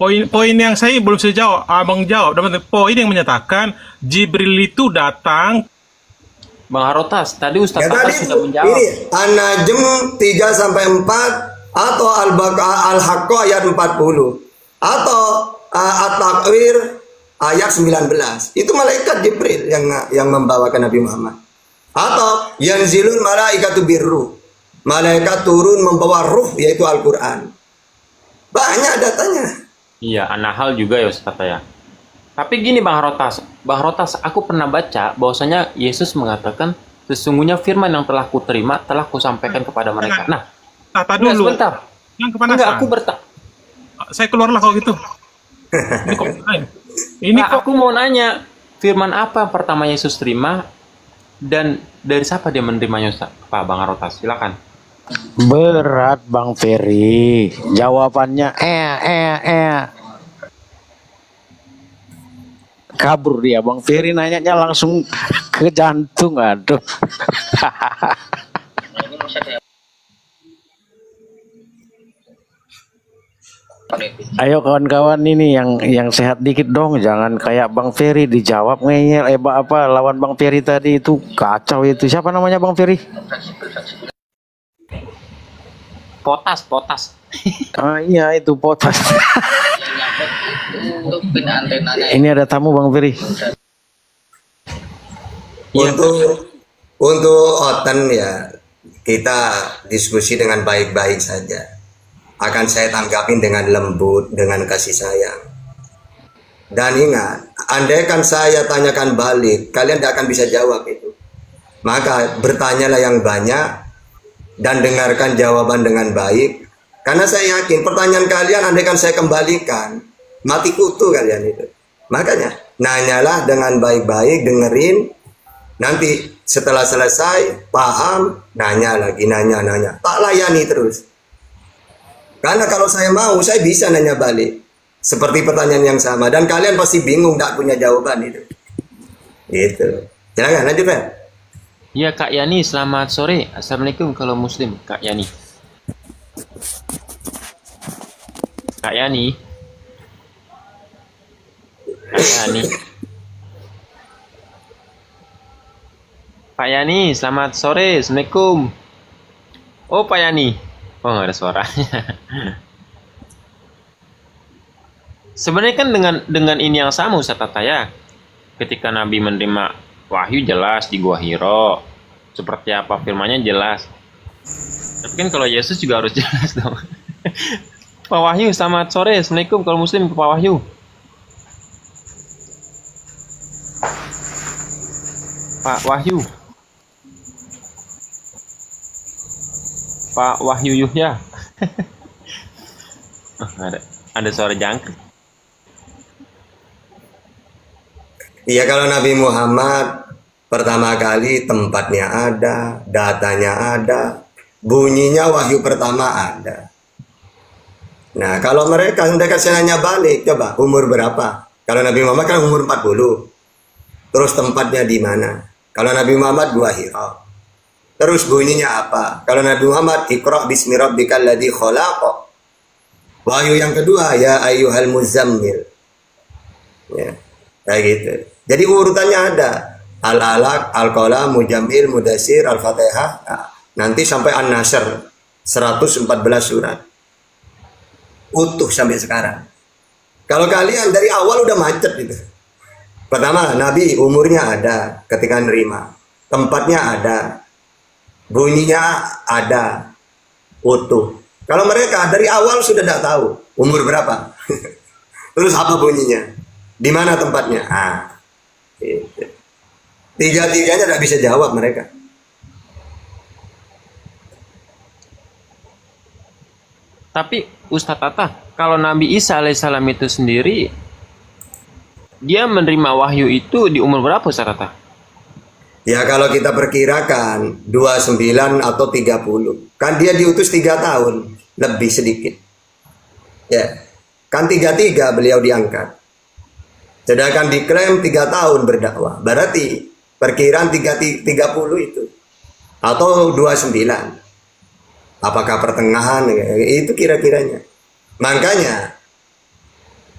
Poin yang saya belum saya jawab, abang jawab. Poin yang menyatakan Jibril itu datang. Bang Harotas, tadi Ya Ustadz tadi Atas sudah menjawab. ini An-Najm 3 sampai 4 atau Al-Baqarah Al-Haqqah ayat 40 atau At-Takwir ayat 19. Itu malaikat Jibril yang membawakan Nabi Muhammad. Atau yanzilul malaikatu birruh. Malaikat turun membawa ruh yaitu Al-Qur'an. Banyak datanya. Iya, An-Nahl juga ya Ustadz ya. Tapi gini Bang Harotas, aku pernah baca bahwasanya Yesus mengatakan sesungguhnya firman yang telah kuterima telah kusampaikan kepada mereka. Nah, Tata dulu. sebentar. Yang kepanasan. Enggak, aku Saya keluarlah kalau gitu. Ini kok aku mau nanya, firman apa yang pertama Yesus terima dan dari siapa dia menerimanya Ustaz? Pak Bang Harotas, silakan. Berat Bang Ferry. Jawabannya kabur dia. Bang Ferry nanyanya langsung ke jantung. Aduh. Ayo kawan-kawan ini yang sehat dikit dong, jangan kayak Bang Ferry dijawab ngeyel. Apa lawan Bang Ferry tadi itu kacau itu. Siapa namanya Bang Ferry? Potas. Ah iya itu Potas. Ini ada tamu Bang Ferry. Untuk Oten ya kita diskusi dengan baik-baik saja. Akan saya tanggapin dengan lembut, dengan kasih sayang. Dan ingat, andaikan saya tanyakan balik, kalian tidak akan bisa jawab itu. Maka bertanyalah yang banyak dan dengarkan jawaban dengan baik. Karena saya yakin pertanyaan kalian andaikan saya kembalikan, mati kutu kalian itu. Makanya nanyalah dengan baik-baik, dengerin. Nanti setelah selesai paham, nanya lagi, nanya. Tak layani terus. Karena kalau saya mau, saya bisa nanya balik. Seperti pertanyaan yang sama. Dan kalian pasti bingung, tak punya jawaban itu. Gitu. Jangan, lanjut Pak. Iya Kak Yani, selamat sore. Assalamualaikum kalau Muslim, Kak Yani. Kak Yani. Pak Yani, selamat sore. Assalamualaikum. Oh Pak Yani. Oh nggak ada suaranya. Sebenarnya kan dengan ini yang sama Ustaz Tata ya. Ketika Nabi menerima wahyu jelas di Gua Hiro. Seperti apa firmannya jelas. Tapi kan kalau Yesus juga harus jelas dong. Pak Wahyu, selamat sore. Assalamualaikum kalau Muslim ke Pak Wahyu. Pak Wahyu. Pak Wahyu Yuhya. Oh, ada suara jangkrik. Iya, kalau Nabi Muhammad pertama kali tempatnya ada, datanya ada, bunyinya wahyu pertama ada. Nah, kalau mereka saya nanya balik, coba umur berapa? Kalau Nabi Muhammad kan umur 40. Terus tempatnya di mana? Kalau Nabi Muhammad Gua Hiro. Terus bunyinya apa? Kalau Nabi Muhammad Iqra bismi rabbikal ladzi khalaq. Wahyu yang kedua ya ayyuhal muzammil. Ya, kayak gitu. Jadi urutannya ada. Al-Alaq, Al-Qalam, Mujammil, Mudassir, Al-Fatihah. Nah, nanti sampai An-Nasr 114 surat. Utuh sampai sekarang. Kalau kalian dari awal udah macet gitu. Pertama, Nabi umurnya ada ketika nerima. Tempatnya ada. Bunyinya ada, utuh. Kalau mereka dari awal sudah tidak tahu umur berapa, terus apa bunyinya, di mana tempatnya, gitu. Tiga-tiganya tidak bisa jawab mereka. Tapi Ustadz Tata, kalau Nabi Isa alaihissalam itu sendiri, dia menerima wahyu itu di umur berapa Ustadz Tata? Ya kalau kita perkirakan 29 atau 30. Kan dia diutus 3 tahun. Lebih sedikit. Ya. Kan 33 beliau diangkat. Sedangkan diklaim 3 tahun berdakwah. Berarti perkiraan 30 itu. Atau 29. Apakah pertengahan? Itu kira-kiranya. Makanya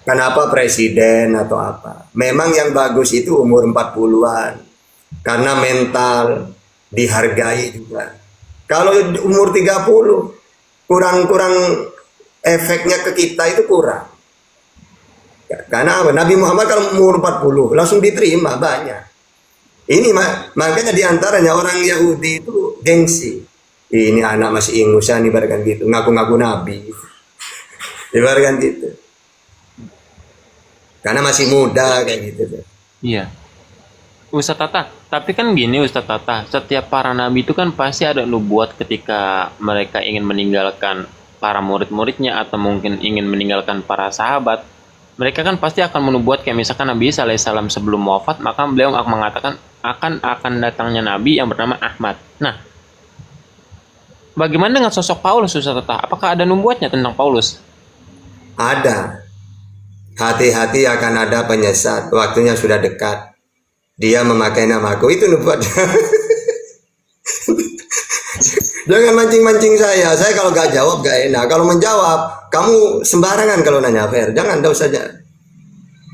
Kenapa presiden atau apa? Memang yang bagus itu umur 40-an. Karena mental dihargai juga. Kalau umur 30 kurang efeknya ke kita itu kurang. Karena apa? Nabi Muhammad kalau umur 40 langsung diterima banyak. Ini makanya diantaranya orang Yahudi itu gengsi. Ini anak masih ingusan ibaratkan gitu, ngaku-ngaku nabi. Ibaratkan gitu. Karena masih muda kayak gitu. Iya. Ustadz Tata, tapi kan gini Ustadz Tata, setiap para nabi itu kan pasti ada nubuat ketika mereka ingin meninggalkan para murid-muridnya atau mungkin ingin meninggalkan para sahabat. Mereka kan pasti akan menubuat kayak misalkan Nabi Isa alaihissalam sebelum wafat, maka beliau akan mengatakan akan datangnya nabi yang bernama Ahmad. Nah, bagaimana dengan sosok Paulus Ustadz Tata? Apakah ada nubuatnya tentang Paulus? Ada. Hati-hati akan ada penyesat, waktunya sudah dekat. Dia memakai namaku, itu nubuatnya. Jangan mancing-mancing saya kalau gak jawab gak enak. Kalau menjawab, kamu sembarangan kalau nanya Fer. Jangan, tahu saja.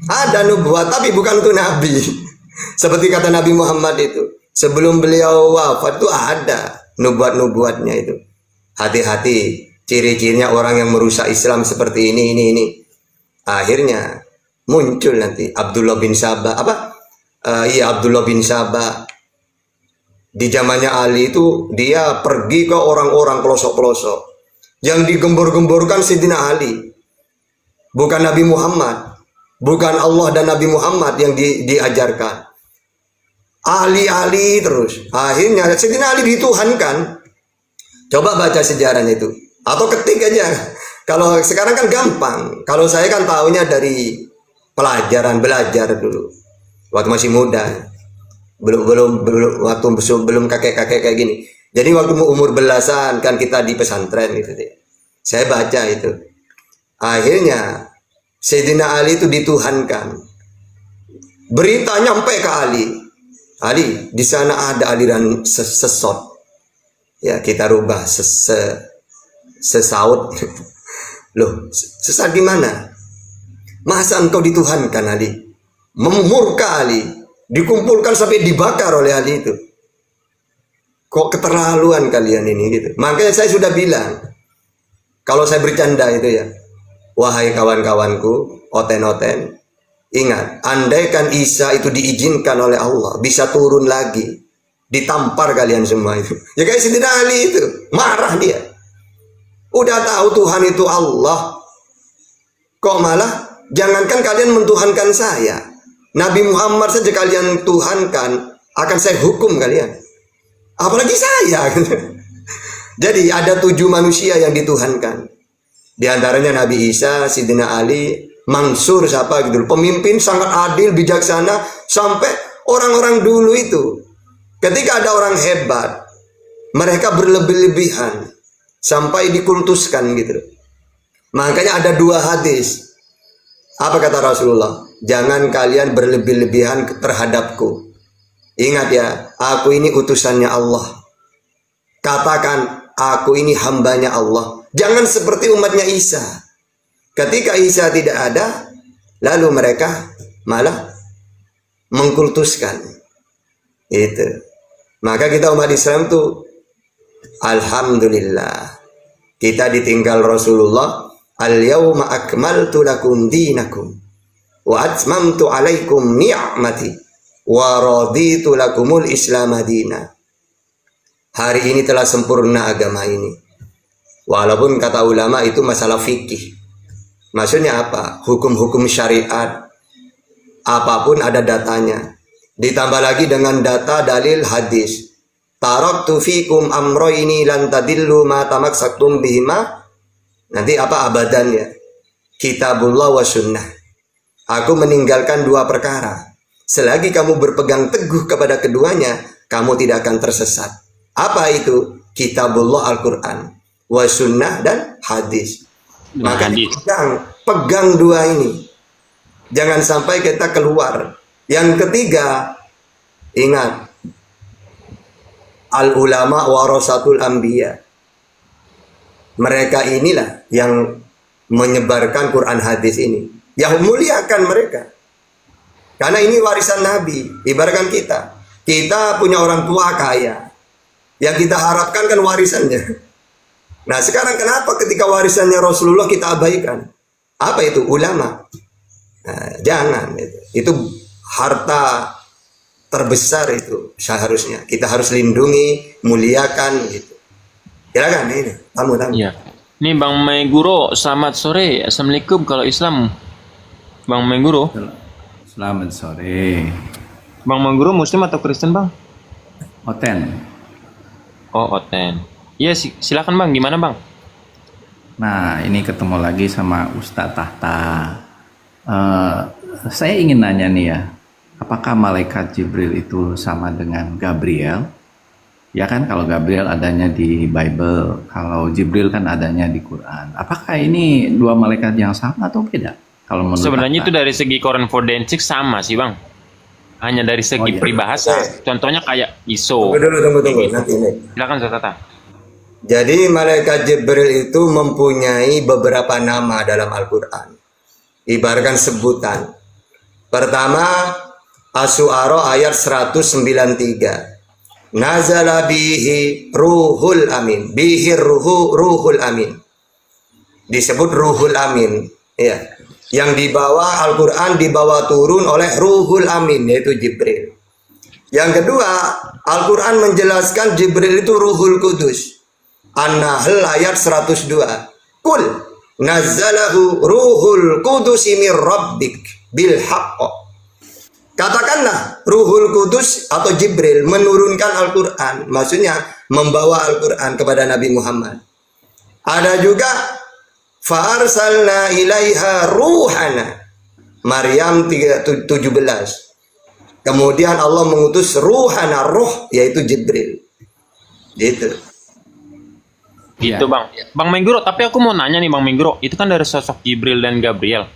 Ada nubuat, tapi bukan untuk Nabi. Seperti kata Nabi Muhammad itu. Sebelum beliau wafat itu ada nubuat-nubuatnya itu. Hati-hati, ciri-cirinya orang yang merusak Islam seperti ini. Akhirnya muncul nanti Abdullah bin Sabah. Abdullah bin Sabah. Di zamannya Ali itu dia pergi ke orang-orang pelosok-pelosok. Yang digembor-gemborkan Sayyidina Ali. Bukan Nabi Muhammad. Bukan Allah dan Nabi Muhammad yang diajarkan. Ali terus. Akhirnya Sayyidina Ali dituhankan. Coba baca sejarahnya itu. Atau ketik aja. Kalau sekarang kan gampang. Kalau saya kan tahunya dari belajar dulu. Waktu masih muda. Belum kakek-kakek kayak gini. Jadi waktu umur belasan kan kita di pesantren gitu deh. Saya baca itu. Akhirnya Sayyidina Ali itu dituhankan. Berita nyampe ke Ali. Ali, di sana ada aliran sesat. Ya, kita rubah sesaut. Loh, sesat di mana? Masa engkau dituhankan Ali? Memurka Ali, dikumpulkan sampai dibakar oleh Ali itu. Kok keterlaluan kalian ini gitu. Makanya saya sudah bilang, kalau saya bercanda itu ya, wahai kawan-kawanku, oten-oten, ingat, andaikan Isa itu diizinkan oleh Allah, bisa turun lagi, ditampar kalian semua itu. Ya kayak Sayyidina Ali itu, marah dia. Udah tahu Tuhan itu Allah, kok malah jangankan kalian mentuhankan saya, Nabi Muhammad saja kalian tuhankan, akan saya hukum kalian. Apalagi saya. Jadi ada 7 manusia yang dituhankan. Di antaranya Nabi Isa, Sayyidina Ali, Mansur siapa gitu. Pemimpin sangat adil, bijaksana. Sampai orang-orang dulu itu, ketika ada orang hebat, mereka berlebih-lebihan. Sampai dikultuskan gitu. Makanya ada 2 hadis. Apa kata Rasulullah? Jangan kalian berlebih-lebihan terhadapku. Ingat ya, aku ini utusannya Allah. Katakan, aku ini hambanya Allah. Jangan seperti umatnya Isa. Ketika Isa tidak ada, lalu mereka malah mengkultuskan. Itu. Maka kita umat Islam tuh, alhamdulillah, kita ditinggal Rasulullah. Al-yawma akmaltu lakum dinakum wa atmamtu alaikum ni'mati wa raditu lakumul Islam madina. Hari ini telah sempurna agama ini. Walaupun kata ulama itu masalah fikih. Maksudnya apa? Hukum-hukum syariat. Apapun ada datanya. Ditambah lagi dengan data dalil hadis. Taraktu fikum amroini lan tadillu ma tamaksaktum bihima. Nanti apa abadannya? Kitabullah wa sunnah. Aku meninggalkan 2 perkara. Selagi kamu berpegang teguh kepada keduanya, kamu tidak akan tersesat. Apa itu? Kitabullah Al-Quran, wa sunnah dan hadis. Maka pegang 2 ini. Jangan sampai kita keluar. Yang ketiga, ingat, al-ulama warasatul anbiya. Mereka inilah yang menyebarkan Quran hadis ini. Ya muliakan mereka. Karena ini warisan Nabi. Ibaratkan kita punya orang tua kaya. Yang kita harapkan kan warisannya. Nah sekarang kenapa ketika warisannya Rasulullah kita abaikan? Apa itu? Ulama. Nah, jangan. Itu harta terbesar itu seharusnya. Kita harus lindungi, muliakan gitu. Silakan ini tamu-tamu. Iya. Ini Bang Meguro, selamat sore. Assalamualaikum kalau Islam. Bang Meguro. Selamat sore. Bang Meguro Muslim atau Kristen, Bang? Oten. Oh, Oten. Iya, silakan Bang. Gimana, Bang? Nah, ini ketemu lagi sama Ustadz Tahta. Saya ingin nanya nih ya, apakah malaikat Jibril itu sama dengan Gabriel? Ya kan, kalau Gabriel adanya di Bible, kalau Jibril kan adanya di Quran. Apakah ini dua malaikat yang sama atau beda? Kalau menurut Sebenarnya Tahta? itu dari segi Quran forensik sama sih, Bang. Hanya dari segi iya. peribahasa. Contohnya kayak ISO. Tunggu. Gitu. Nanti ini. Silakan Tata. Jadi malaikat Jibril itu mempunyai beberapa nama dalam Al-Quran. Ibaratkan sebutan. Pertama, As-Su'ara ayat 193. Nazala bihi ruhul amin. Bihi ruhul amin. Disebut ruhul amin. Ya. Yang dibawa Al-Quran dibawa turun oleh ruhul amin, yaitu Jibril. Yang kedua, Al-Quran menjelaskan Jibril itu ruhul kudus. An-Nahl ayat 102. Kul nazzalahu ruhul kudus mir rabbik bil haqq. Katakanlah Ruhul Kudus atau Jibril menurunkan Al-Quran. Maksudnya membawa Al-Quran kepada Nabi Muhammad. Ada juga Fa'arsalna ilaiha ruhana. Maryam 17. Kemudian Allah mengutus ruhana, ruh, yaitu Jibril. Gitu. Gitu Bang. Bang Mengguro, tapi aku mau nanya nih Bang Mengguro. Itu kan dari sosok Jibril dan Gabriel.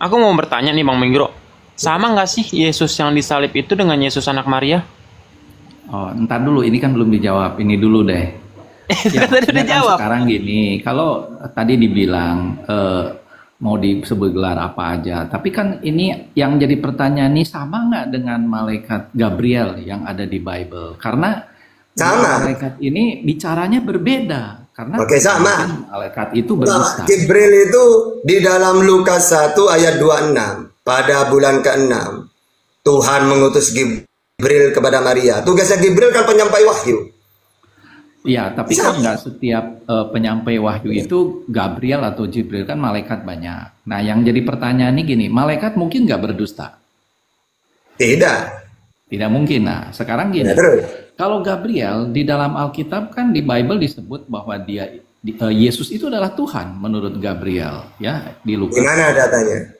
Aku mau bertanya nih Bang Mengguro. Sama nggak sih Yesus yang disalib itu dengan Yesus anak Maria? Oh, entar dulu, ini kan belum dijawab. Ini dulu deh. Ya, Tadi udah kan jawab. sekarang gini, kalau tadi dibilang mau disebut gelar apa aja, tapi kan ini yang jadi pertanyaan nih, sama nggak dengan malaikat Gabriel yang ada di Bible? Karena sama. Malaikat ini bicaranya berbeda. Karena Oke, sama. Malaikat itu berdusta. Jibril itu di dalam Lukas 1 ayat 26. Pada bulan ke-6, Tuhan mengutus Jibril kepada Maria. Tugasnya Jibril kan penyampai wahyu. Ya, tapi kan nggak setiap penyampai wahyu itu Gabriel atau Jibril, kan malaikat banyak. Nah, yang jadi pertanyaan ini gini, malaikat mungkin nggak berdusta? Tidak. Tidak mungkin. Nah, sekarang gini, kalau Gabriel di dalam Alkitab kan di Bible disebut bahwa Yesus itu adalah Tuhan menurut Gabriel, ya, di Lukas. Gimana datanya?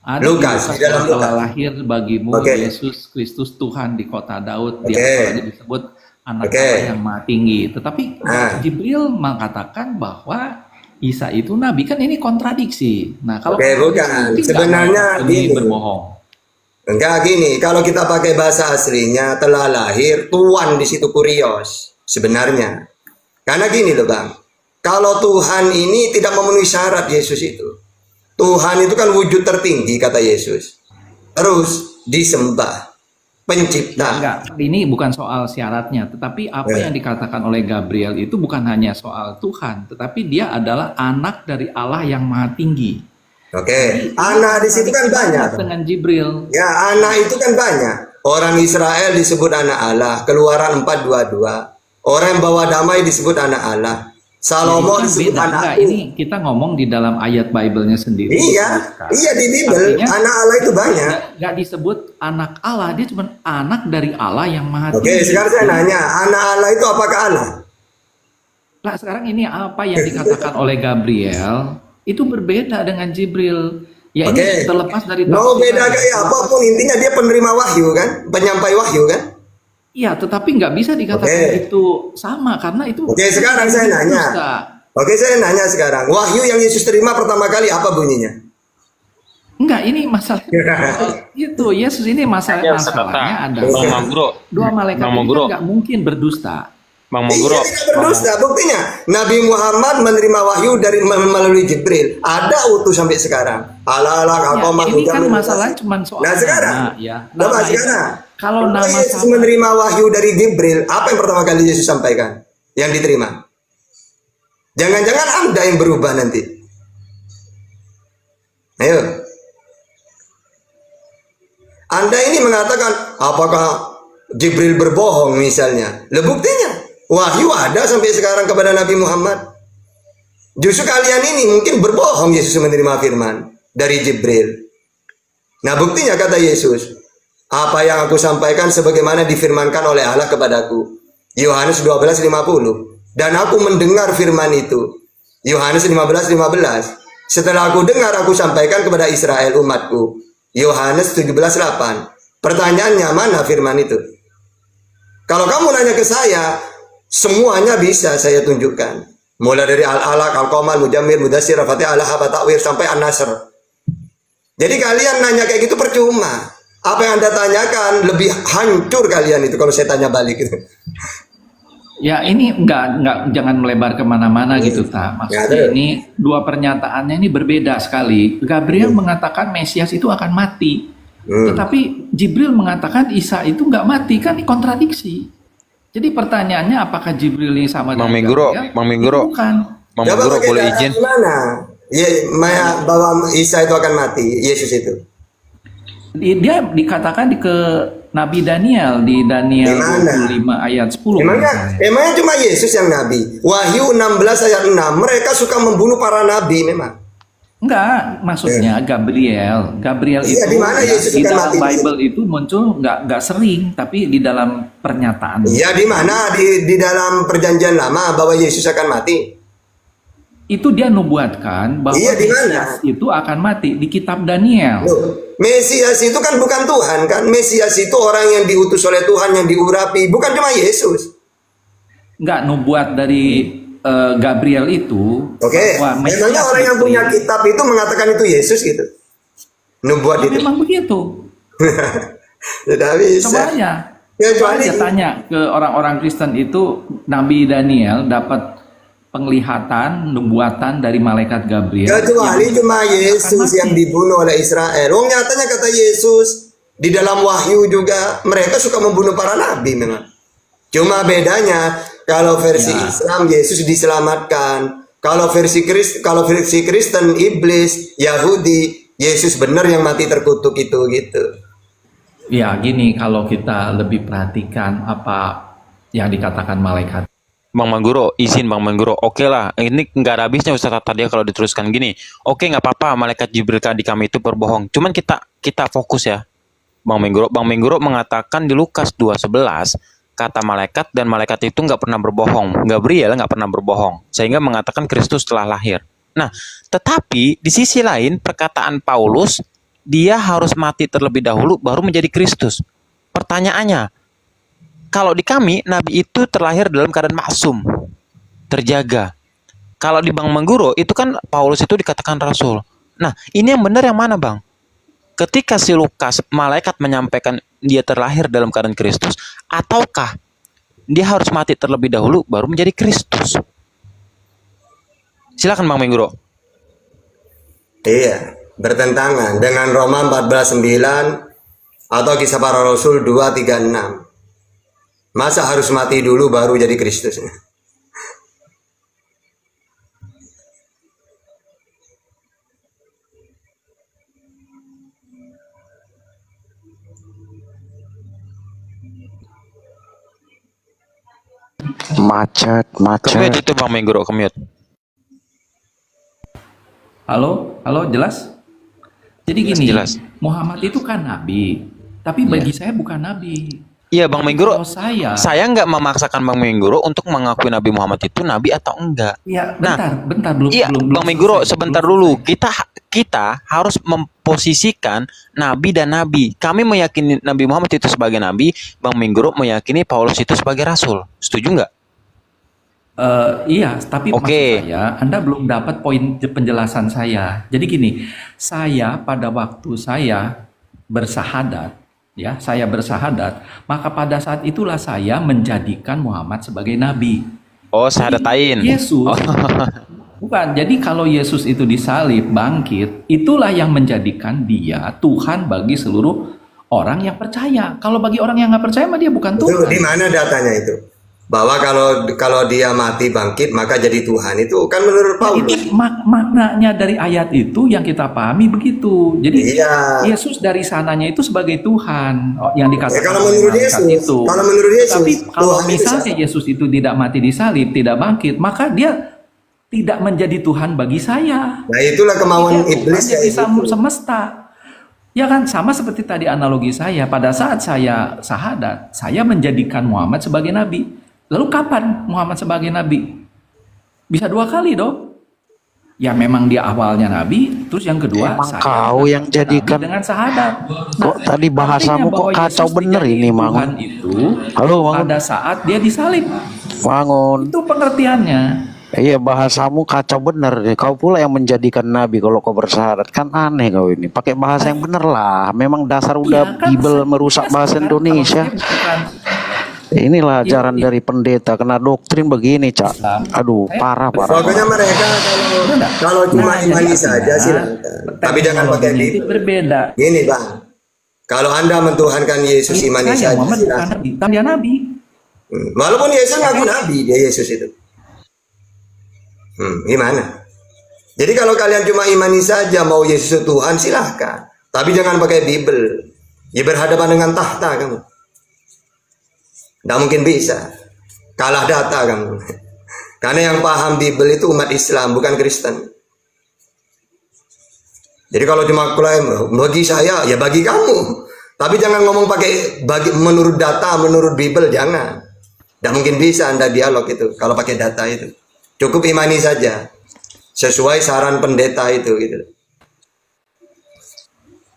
Ada Lukas, di dalam telah Lukas. lahir bagimu Yesus Kristus Tuhan di kota Daud, dia disebut anak Allah yang maha tinggi. Tetapi Jibril mengatakan bahwa Isa itu nabi, kan ini kontradiksi. Nah, kalau bukan, sebenarnya ini berbohong. Enggak gini, kalau kita pakai bahasa aslinya telah lahir, tuan di situ kurios sebenarnya. Karena gini loh Bang, kalau Tuhan ini tidak memenuhi syarat Yesus itu. Tuhan itu kan wujud tertinggi kata Yesus. Terus disembah, pencipta. Enggak, ini bukan soal syaratnya, tetapi apa yang dikatakan oleh Gabriel itu bukan hanya soal Tuhan, tetapi dia adalah anak dari Allah yang maha tinggi. Oke, anak di situ kan banyak. Dengan Jibril. Ya, anak itu kan banyak. Orang Israel disebut anak Allah, Keluaran 4:22. Orang yang bawa damai disebut anak Allah. Salomo disebut anak. Ini kita ngomong di dalam ayat Bible-nya sendiri. Iya, iya di Bible anak Allah itu banyak. Nggak disebut anak Allah, dia cuma anak dari Allah yang maha tinggi. Oke, sekarang saya nanya, anak Allah itu apakah Allah? Nah, sekarang ini apa yang dikatakan oleh Gabriel itu berbeda dengan Jibril. Ya ini terlepas dari mau beda kayak apapun, intinya dia penerima wahyu kan, penyampai wahyu kan. Iya, tetapi nggak bisa dikatakan itu sama karena itu. Oke, sekarang saya nanya. Oke, saya nanya sekarang. Wahyu yang Yesus terima pertama kali apa bunyinya? Enggak, ini masalah itu Yesus ini masalahnya adalah dua malaikat itu nggak mungkin berdusta. Bang Iya, Mangguro, tidak berdusta. Buktinya Nabi Muhammad menerima wahyu dari melalui Jibril. Ada utuh sampai sekarang. Ala Ya, kalau ini kan masalahnya cuma soal Nah sekarang, nama, ya. Bapak, Nama itu, sekarang, kalau ketika nama Yesus sama, menerima wahyu dari Jibril, apa yang pertama kali Yesus sampaikan? Yang diterima. Jangan-jangan Anda yang berubah nanti. Ayo. Anda ini mengatakan, apakah Jibril berbohong misalnya? Lah buktinya, wahyu ada sampai sekarang kepada Nabi Muhammad. Justru kalian ini mungkin berbohong Yesus menerima firman dari Jibril. Nah buktinya kata Yesus, apa yang aku sampaikan sebagaimana difirmankan oleh Allah kepadaku. Yohanes 12:50. Dan aku mendengar firman itu. Yohanes 15:15. Setelah aku dengar, aku sampaikan kepada Israel umatku. Yohanes 17:8. Pertanyaannya, mana firman itu? Kalau kamu nanya ke saya, semuanya bisa saya tunjukkan. Mulai dari Al-Alaq, Al-Qamal, Mujammil, Mudassir, Al-Fatihah, Al-Haba, Ta'wir, sampai An-Nasr. Jadi kalian nanya kayak gitu percuma. Apa yang Anda tanyakan lebih hancur kalian itu kalau saya tanya balik itu. ya ini enggak, jangan melebar kemana-mana gitu, Ta. Maksudnya ini dua pernyataannya ini berbeda sekali. Gabriel mengatakan Mesias itu akan mati. Tetapi Jibril mengatakan Isa itu nggak mati, kan kontradiksi. Jadi pertanyaannya apakah Jibril ini sama Bang dengan Mangguro, Gabriel? Bang Mangguro, Itu bukan. Bang Ya, Mangguro Bapak, boleh kita izin? gimana? Ya, bahwa Isa itu akan mati, Yesus itu. Dia dikatakan ke Nabi Daniel di Daniel Di mana? 25 ayat 10. Emangnya cuma Yesus yang nabi? Wahyu 16 ayat 6, mereka suka membunuh para nabi memang. Enggak, maksudnya Gabriel Iya, itu di mana Yesus di akan dalam mati? Bible itu muncul nggak sering, tapi di dalam pernyataan. Iya, di mana di dalam perjanjian lama bahwa Yesus akan mati? Itu dia nubuatkan bahwa Iya, di mana? Mesias itu akan mati di kitab Daniel. Loh, Mesias itu kan bukan Tuhan kan? Mesias itu orang yang diutus oleh Tuhan, yang diurapi, bukan cuma Yesus. Enggak, nubuat dari Gabriel itu. Oke, bahwa Mesias memangnya orang yang itu- punya kitab itu mengatakan itu Yesus gitu? Nubuat Ya, itu. memang begitu. Tidak bisa. Coba aja. Ya, Coba kecuali aja tanya ke orang-orang Kristen itu, Nabi Daniel dapat penglihatan, nubuatan dari malaikat Gabriel. kecuali cuma Yesus mati. yang dibunuh oleh Israel. Wong nyatanya kata Yesus di dalam Wahyu juga mereka suka membunuh para nabi memang. Cuma bedanya kalau versi Ya. Islam Yesus diselamatkan. Kalau versi Kristen iblis, Yahudi, Yesus benar yang mati terkutuk itu gitu. Ya gini, kalau kita lebih perhatikan apa yang dikatakan malaikat. Bang Mangguro, izin Bang Mangguro. Oke lah, ini nggak ada habisnya Ustaz tadi kalau diteruskan gini. Oke, nggak apa-apa, malaikat Jibril tadi kami itu berbohong. Cuman kita fokus ya, Bang Mangguro. Bang Mangguro mengatakan di Lukas 2:11 kata malaikat, dan malaikat itu nggak pernah berbohong. Gabriel nggak pernah berbohong, sehingga mengatakan Kristus telah lahir. Nah, tetapi di sisi lain perkataan Paulus, dia harus mati terlebih dahulu baru menjadi Kristus. Pertanyaannya, kalau di kami, Nabi itu terlahir dalam keadaan maksum, terjaga. Kalau di Bang Mangguro, itu kan Paulus itu dikatakan Rasul. Nah, ini yang benar yang mana, Bang? Ketika si Lukas, malaikat menyampaikan dia terlahir dalam keadaan Kristus, ataukah dia harus mati terlebih dahulu baru menjadi Kristus? Silakan Bang Mangguro. Iya, bertentangan dengan Roma 14:9 atau Kisah Para Rasul 2:36. Masa harus mati dulu baru jadi Kristus? Macet. Kemute itu Bang Mangguro, kemute. Halo, jelas? Jadi gini, Jelas. Muhammad itu kan nabi, tapi bagi saya bukan nabi. Iya Bang Tapi Mangguro, kalau saya nggak memaksakan Bang Mangguro untuk mengakui Nabi Muhammad itu nabi atau enggak. ya Nah, bentar belum Iya, belum Bang Mangguro, selesai, sebentar belum dulu. selesai. Kita harus memposisikan nabi dan nabi. Kami meyakini Nabi Muhammad itu sebagai nabi, Bang Mangguro meyakini Paulus itu sebagai rasul. Setuju nggak? Iya, tapi Oke. maksud saya, Anda belum dapat poin penjelasan saya. Jadi gini, saya pada waktu saya bersahadat, ya, saya bersahadat, maka pada saat itulah saya menjadikan Muhammad sebagai nabi. Oh, syahadatain. Yesus, Oh. bukan. Jadi kalau Yesus itu disalib, bangkit, itulah yang menjadikan dia Tuhan bagi seluruh orang yang percaya. Kalau bagi orang yang nggak percaya, mah dia bukan Itu Tuhan. di mana datanya itu? Bahwa kalau dia mati bangkit maka jadi Tuhan, itu kan menurut Nah, Paulus. itu maknanya dari ayat itu yang kita pahami begitu. Jadi Iya. Yesus dari sananya itu sebagai Tuhan, yang Ya, dikatakan kalau oleh menurut malaikat Yesus, itu. kalau menurut Yesus, Tapi kalau Tuhan itu misalnya siapa? Yesus itu tidak mati di salib, tidak bangkit, maka dia tidak menjadi Tuhan bagi saya. Nah, itulah kemauan Dia iblis Tuhan ya di itu. semesta. Ya kan, sama seperti tadi analogi saya. Pada saat saya sahadat, saya menjadikan Muhammad sebagai nabi. Lalu kapan Muhammad sebagai nabi? Bisa 2 kali dong. Ya memang dia awalnya nabi, terus yang kedua Emang saya kau yang nabi jadikan. dengan sahadat. Kok tadi bahasamu artinya kok bahwa kacau Yesus bener dijadikan ini, Mang. Tuhan itu Halo, Mang. pada saat dia disalib. Bangun. Itu pengertiannya. Iya, bahasamu kacau bener. Kau pula yang menjadikan nabi kalau kau bersahadat. Kan aneh kau ini. Pakai bahasa yang bener lah. Memang dasar udah Iya, kan, Bible merusak iya, bahasa sekarang Indonesia. kalau saya Inilah Iya, ajaran iya. dari pendeta. Kena doktrin begini, Cak. Islam. Aduh, parah, parah. Pokoknya mereka kalau cuma Nah, imani jadi saja artinya, silakan. Tapi jangan pakai teknologinya itu Bible. berbeda. Gini Bang, kalau Anda mentuhankan Yesus imani Saya saja Muhammad bukan silakan. nabi, kan dia nabi. Walaupun Yesus ngaku nabi, dia Yesus itu. Gimana? Jadi kalau kalian cuma imani saja mau Yesus itu Tuhan silahkan. Tapi jangan pakai Bible. Ya berhadapan dengan tahta kamu. Nggak mungkin bisa. Kalah data kamu. Karena yang paham Bible itu umat Islam, bukan Kristen. Jadi kalau cuma klaim bagi saya, ya bagi kamu. Tapi jangan ngomong pakai bagi menurut data, menurut Bible, jangan. Nggak mungkin bisa Anda dialog itu kalau pakai data itu. Cukup imani saja. Sesuai saran pendeta itu gitu.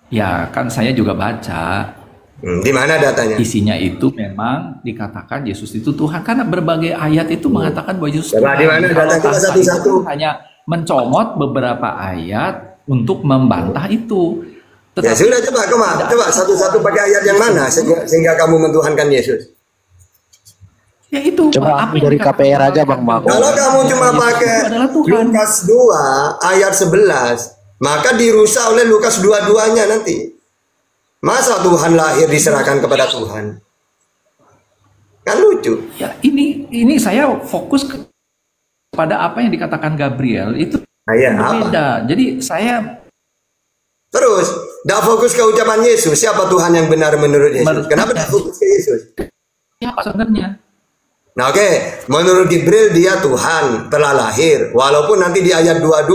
Ya kan saya juga baca Di mana datanya? isinya itu memang dikatakan Yesus itu Tuhan karena berbagai ayat itu mengatakan bahwa Yesus Coba di mana Kalau data? Coba tahta satu-satu. itu hanya mencomot beberapa ayat untuk membantah itu. Ya sudah coba satu-satu pakai ayat yang mana sehingga kamu mentuhankan Yesus. Ya itu Coba apa yang dari dikatakan KPR aja, malaikat Bang Mako. bahwa Kalau kamu cuma Yesus pakai itu adalah Tuhan. Lukas 2 ayat 11, maka dirusak oleh Lukas 2-2-nya nanti. Masa Tuhan lahir diserahkan kepada Tuhan? Kan lucu. Ya ini saya fokus pada apa yang dikatakan Gabriel itu Iya, apa? berbeda. Jadi saya Terus, tidak fokus ke ucapan Yesus. Siapa Tuhan yang benar menurut Yesus? Kenapa tidak fokus ke Yesus? siapa sebenarnya? Nah oke, menurut Jibril dia Tuhan telah lahir. Walaupun nanti di ayat 22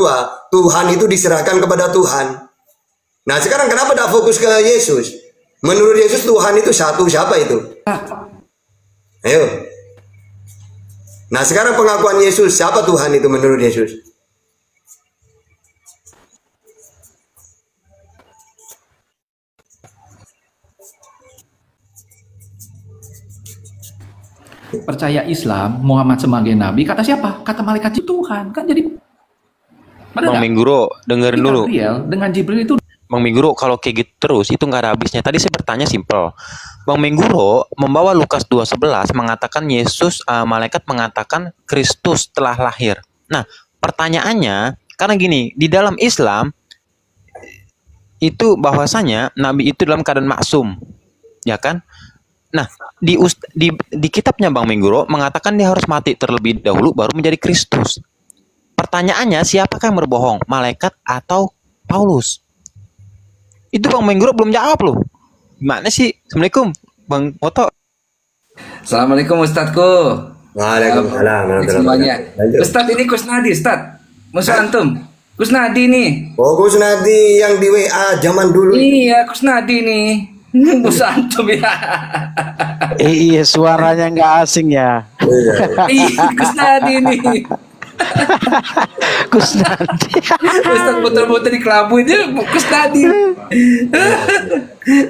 Tuhan itu diserahkan kepada Tuhan. Nah sekarang kenapa tidak fokus ke Yesus? Menurut Yesus Tuhan itu satu, siapa itu? Ayo. Nah sekarang pengakuan Yesus, siapa Tuhan itu menurut Yesus? Percaya Islam, Muhammad sebagai nabi, kata siapa? Kata malaikat itu Tuhan. Kan jadi benar Bang nggak? Mingguro, dengerin Jadi dulu. Gabriel dengan Jibril itu Bang Mingguro, kalau kayak gitu terus itu nggak ada habisnya. Tadi saya bertanya simpel. Bang Mingguro membawa Lukas 2:11 mengatakan Yesus, malaikat mengatakan Kristus telah lahir. Nah, pertanyaannya, karena gini, di dalam Islam itu bahwasanya Nabi itu dalam keadaan maksum, ya kan? Nah, di kitabnya Bang Mingguro mengatakan dia harus mati terlebih dahulu baru menjadi Kristus. Pertanyaannya, siapakah yang berbohong? Malaikat atau Paulus? Itu Bang Mingguro belum jawab loh. Gimana sih? Assalamualaikum, Bang Moto. Assalamualaikum Ustadku. Waalaikumsalam. Semuanya. Lanjut. Ustadz ini Kusnadi, Ustadz. Musuh antum. Kusnadi nih. Fokus nanti yang di WA zaman dulu. Iya, Kusnadi nih. Musuh antum ya. Iya, suaranya nggak asing ya. Iya, Kusnadi nih. Kusnadi. Ustadz putar-putar di kelabu itu Kusnadi.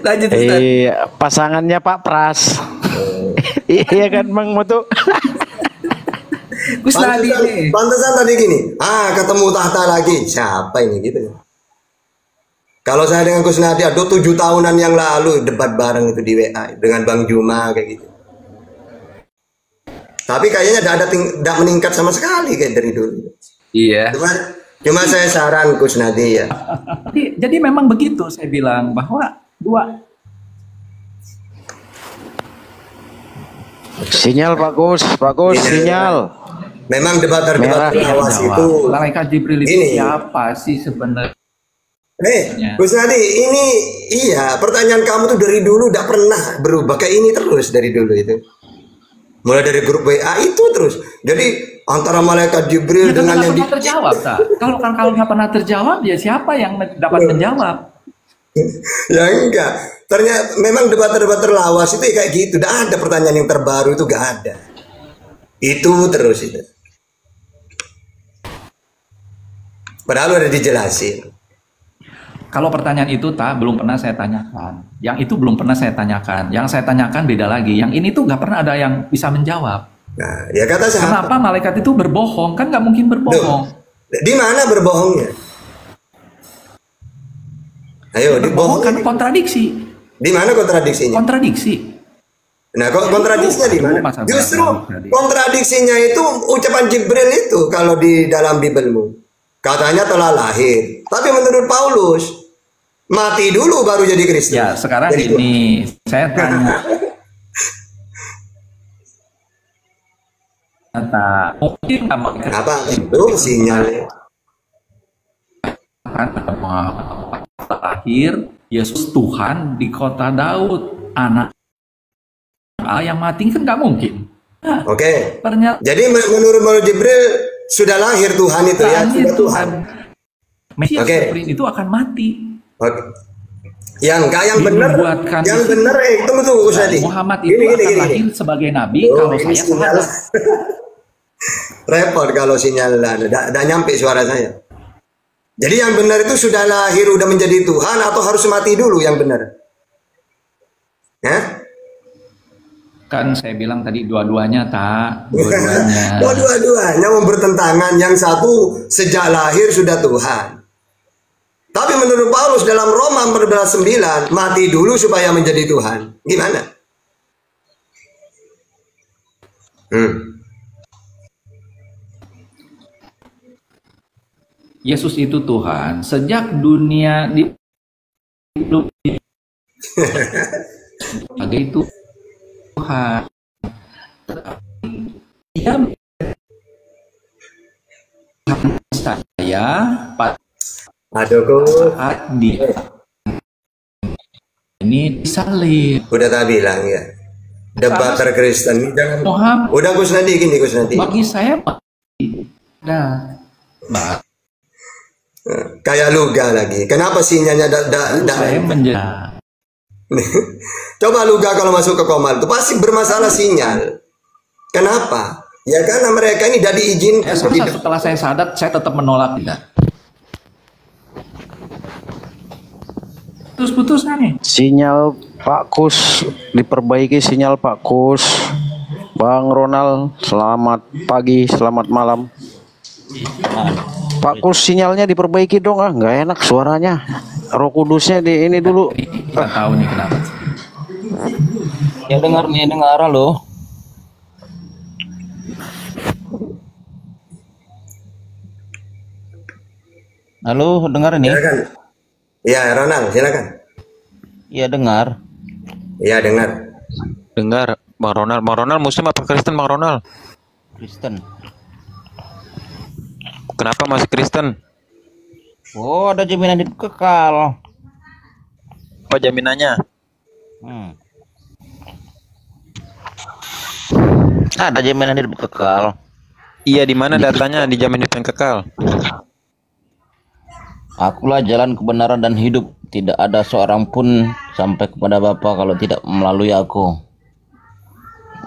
Lanjut Ustadz. Iya, pasangannya Pak Pras. Iya kan Bang Moto? Kusnadi nih. Pantesan tadi gini. Ketemu tahta lagi. Siapa ini gitu? Kalau saya dengan Kusnadi, aduh 7 tahunan yang lalu debat bareng itu di WA dengan Bang Juma kayak gitu. Tapi kayaknya tidak meningkat sama sekali kayak dari dulu. Iya. Cuma saya saran Kusnadi ya. Jadi memang begitu saya bilang bahwa Sinyal bagus, bagus Iya. sinyal. Memang debat Merah. lawas itu. malaikat Jibril itu Ini. siapa sih sebenarnya? Kusnadi, ini iya pertanyaan kamu tuh dari dulu tidak pernah berubah kayak ini terus dari dulu itu. Mulai dari grup WA itu terus. Jadi antara malaikat Jibril Ya, dengan nggak yang pernah terjawab, tak? Kalau nggak pernah terjawab, ya siapa yang dapat menjawab? ya enggak. Ternyata memang debat-debat terlawas itu kayak gitu. Tidak ada pertanyaan yang terbaru itu gak ada. Itu terus itu. Padahal udah dijelasin. Kalau pertanyaan itu tak belum pernah saya tanyakan. Yang itu belum pernah saya tanyakan. Yang saya tanyakan beda lagi. Yang ini tuh nggak pernah ada yang bisa menjawab. Nah, ya kata saya. Kenapa malaikat itu berbohong? Kan nggak mungkin berbohong. Di mana berbohongnya? Ayo, Berbohong kan dibohong. kontradiksi. Di mana kontradiksinya? Kontradiksi. Nah, kok kontradiksinya di mana? Masa Justru kontradiksi? kontradiksinya itu ucapan Jibril itu kalau di dalam Bibelmu. Katanya telah lahir. Tapi menurut Paulus, mati dulu baru jadi Kristen. Ya, sekarang Jadi, ini saya tanya. Mungkin nggak malaikat apa? Itu sinyalnya. kan lahir Yesus Tuhan di kota Daud, anak Allah yang mati kan nggak mungkin. Nah, Oke. ternyata Jadi menurut Jibril sudah lahir Tuhan itu ya, lahir sudah Tuhan. Mesias Oke. seperti itu akan mati. Oke. Yang enggak yang benar, Dibuatkan yang di situ. benar tunggu tunggu Ustadi. Muhammad itu akan lahir sebagai nabi kalau ini saya sinyal. salah. Repot kalau sinyal tidak nyampe suara saya. Jadi yang benar itu sudah lahir udah menjadi Tuhan atau harus mati dulu yang benar? Ya? Kan saya bilang tadi dua-duanya tak, dua-duanya. Oh, dua-duanya mau bertentangan. Yang satu sejak lahir sudah Tuhan. Tapi menurut Paulus dalam Roma 14:9 mati dulu supaya menjadi Tuhan. Gimana? Yesus itu Tuhan sejak dunia di sebagai itu Tuhan. Dia saya pada Aduh, saat dia ini disalib. udah tak bilang ya. Debater Kristen jangan. Muhammad Udah Gus nanti gini Gus nanti. bagi saya nah Kayak Luga lagi. Kenapa sinyalnya saya menjadi Coba Luga kalau masuk ke Komal itu pasti bermasalah sinyal. Kenapa? Ya karena mereka ini tidak diizinkan. setelah saya sadar saya tetap menolak tidak. Putus nih. Sinyal Pak Kus diperbaiki, sinyal Pak Kus. Bang Ronald, selamat pagi, selamat malam. Pak Kus sinyalnya diperbaiki dong, nggak enak suaranya. Roh Kudusnya di ini dulu. Nggak tahu nih kenapa. Ya dengar nih, dengar halo. Halo, dengar nih? Silakan. Iya, Ronald, silakan. Iya dengar. Iya, dengar. Dengar, Bang Ronald. Bang Ronald Muslim apa Kristen, Bang Ronald? Kristen. Kenapa masih Kristen? Oh, ada jaminan hidup kekal. Apa jaminannya? Ada jaminan hidup kekal. Iya, di mana datanya dijamin hidup yang kekal? Akulah jalan kebenaran dan hidup. Tidak ada seorang pun sampai kepada Bapa kalau tidak melalui aku.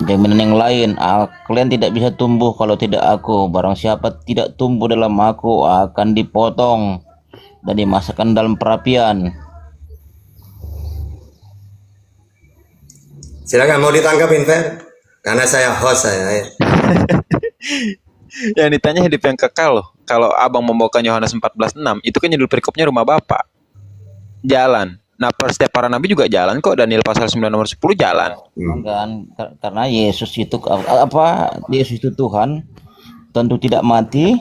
Jaminan yang lain, kalian tidak bisa tumbuh kalau tidak aku. Barang siapa tidak tumbuh dalam aku akan dipotong dan dimasukkan dalam perapian. Silakan mau ditangkapin, Fer? Karena saya host saya. Yang ditanya hidup yang kekal loh. Kalau abang membawakan Yohanes 14:6, itu kan judul perikopnya rumah Bapak. jalan. Nah, setiap para nabi juga jalan kok. Daniel pasal 9 nomor 10 jalan. Kan karena Yesus itu apa? Yesus itu Tuhan, tentu tidak mati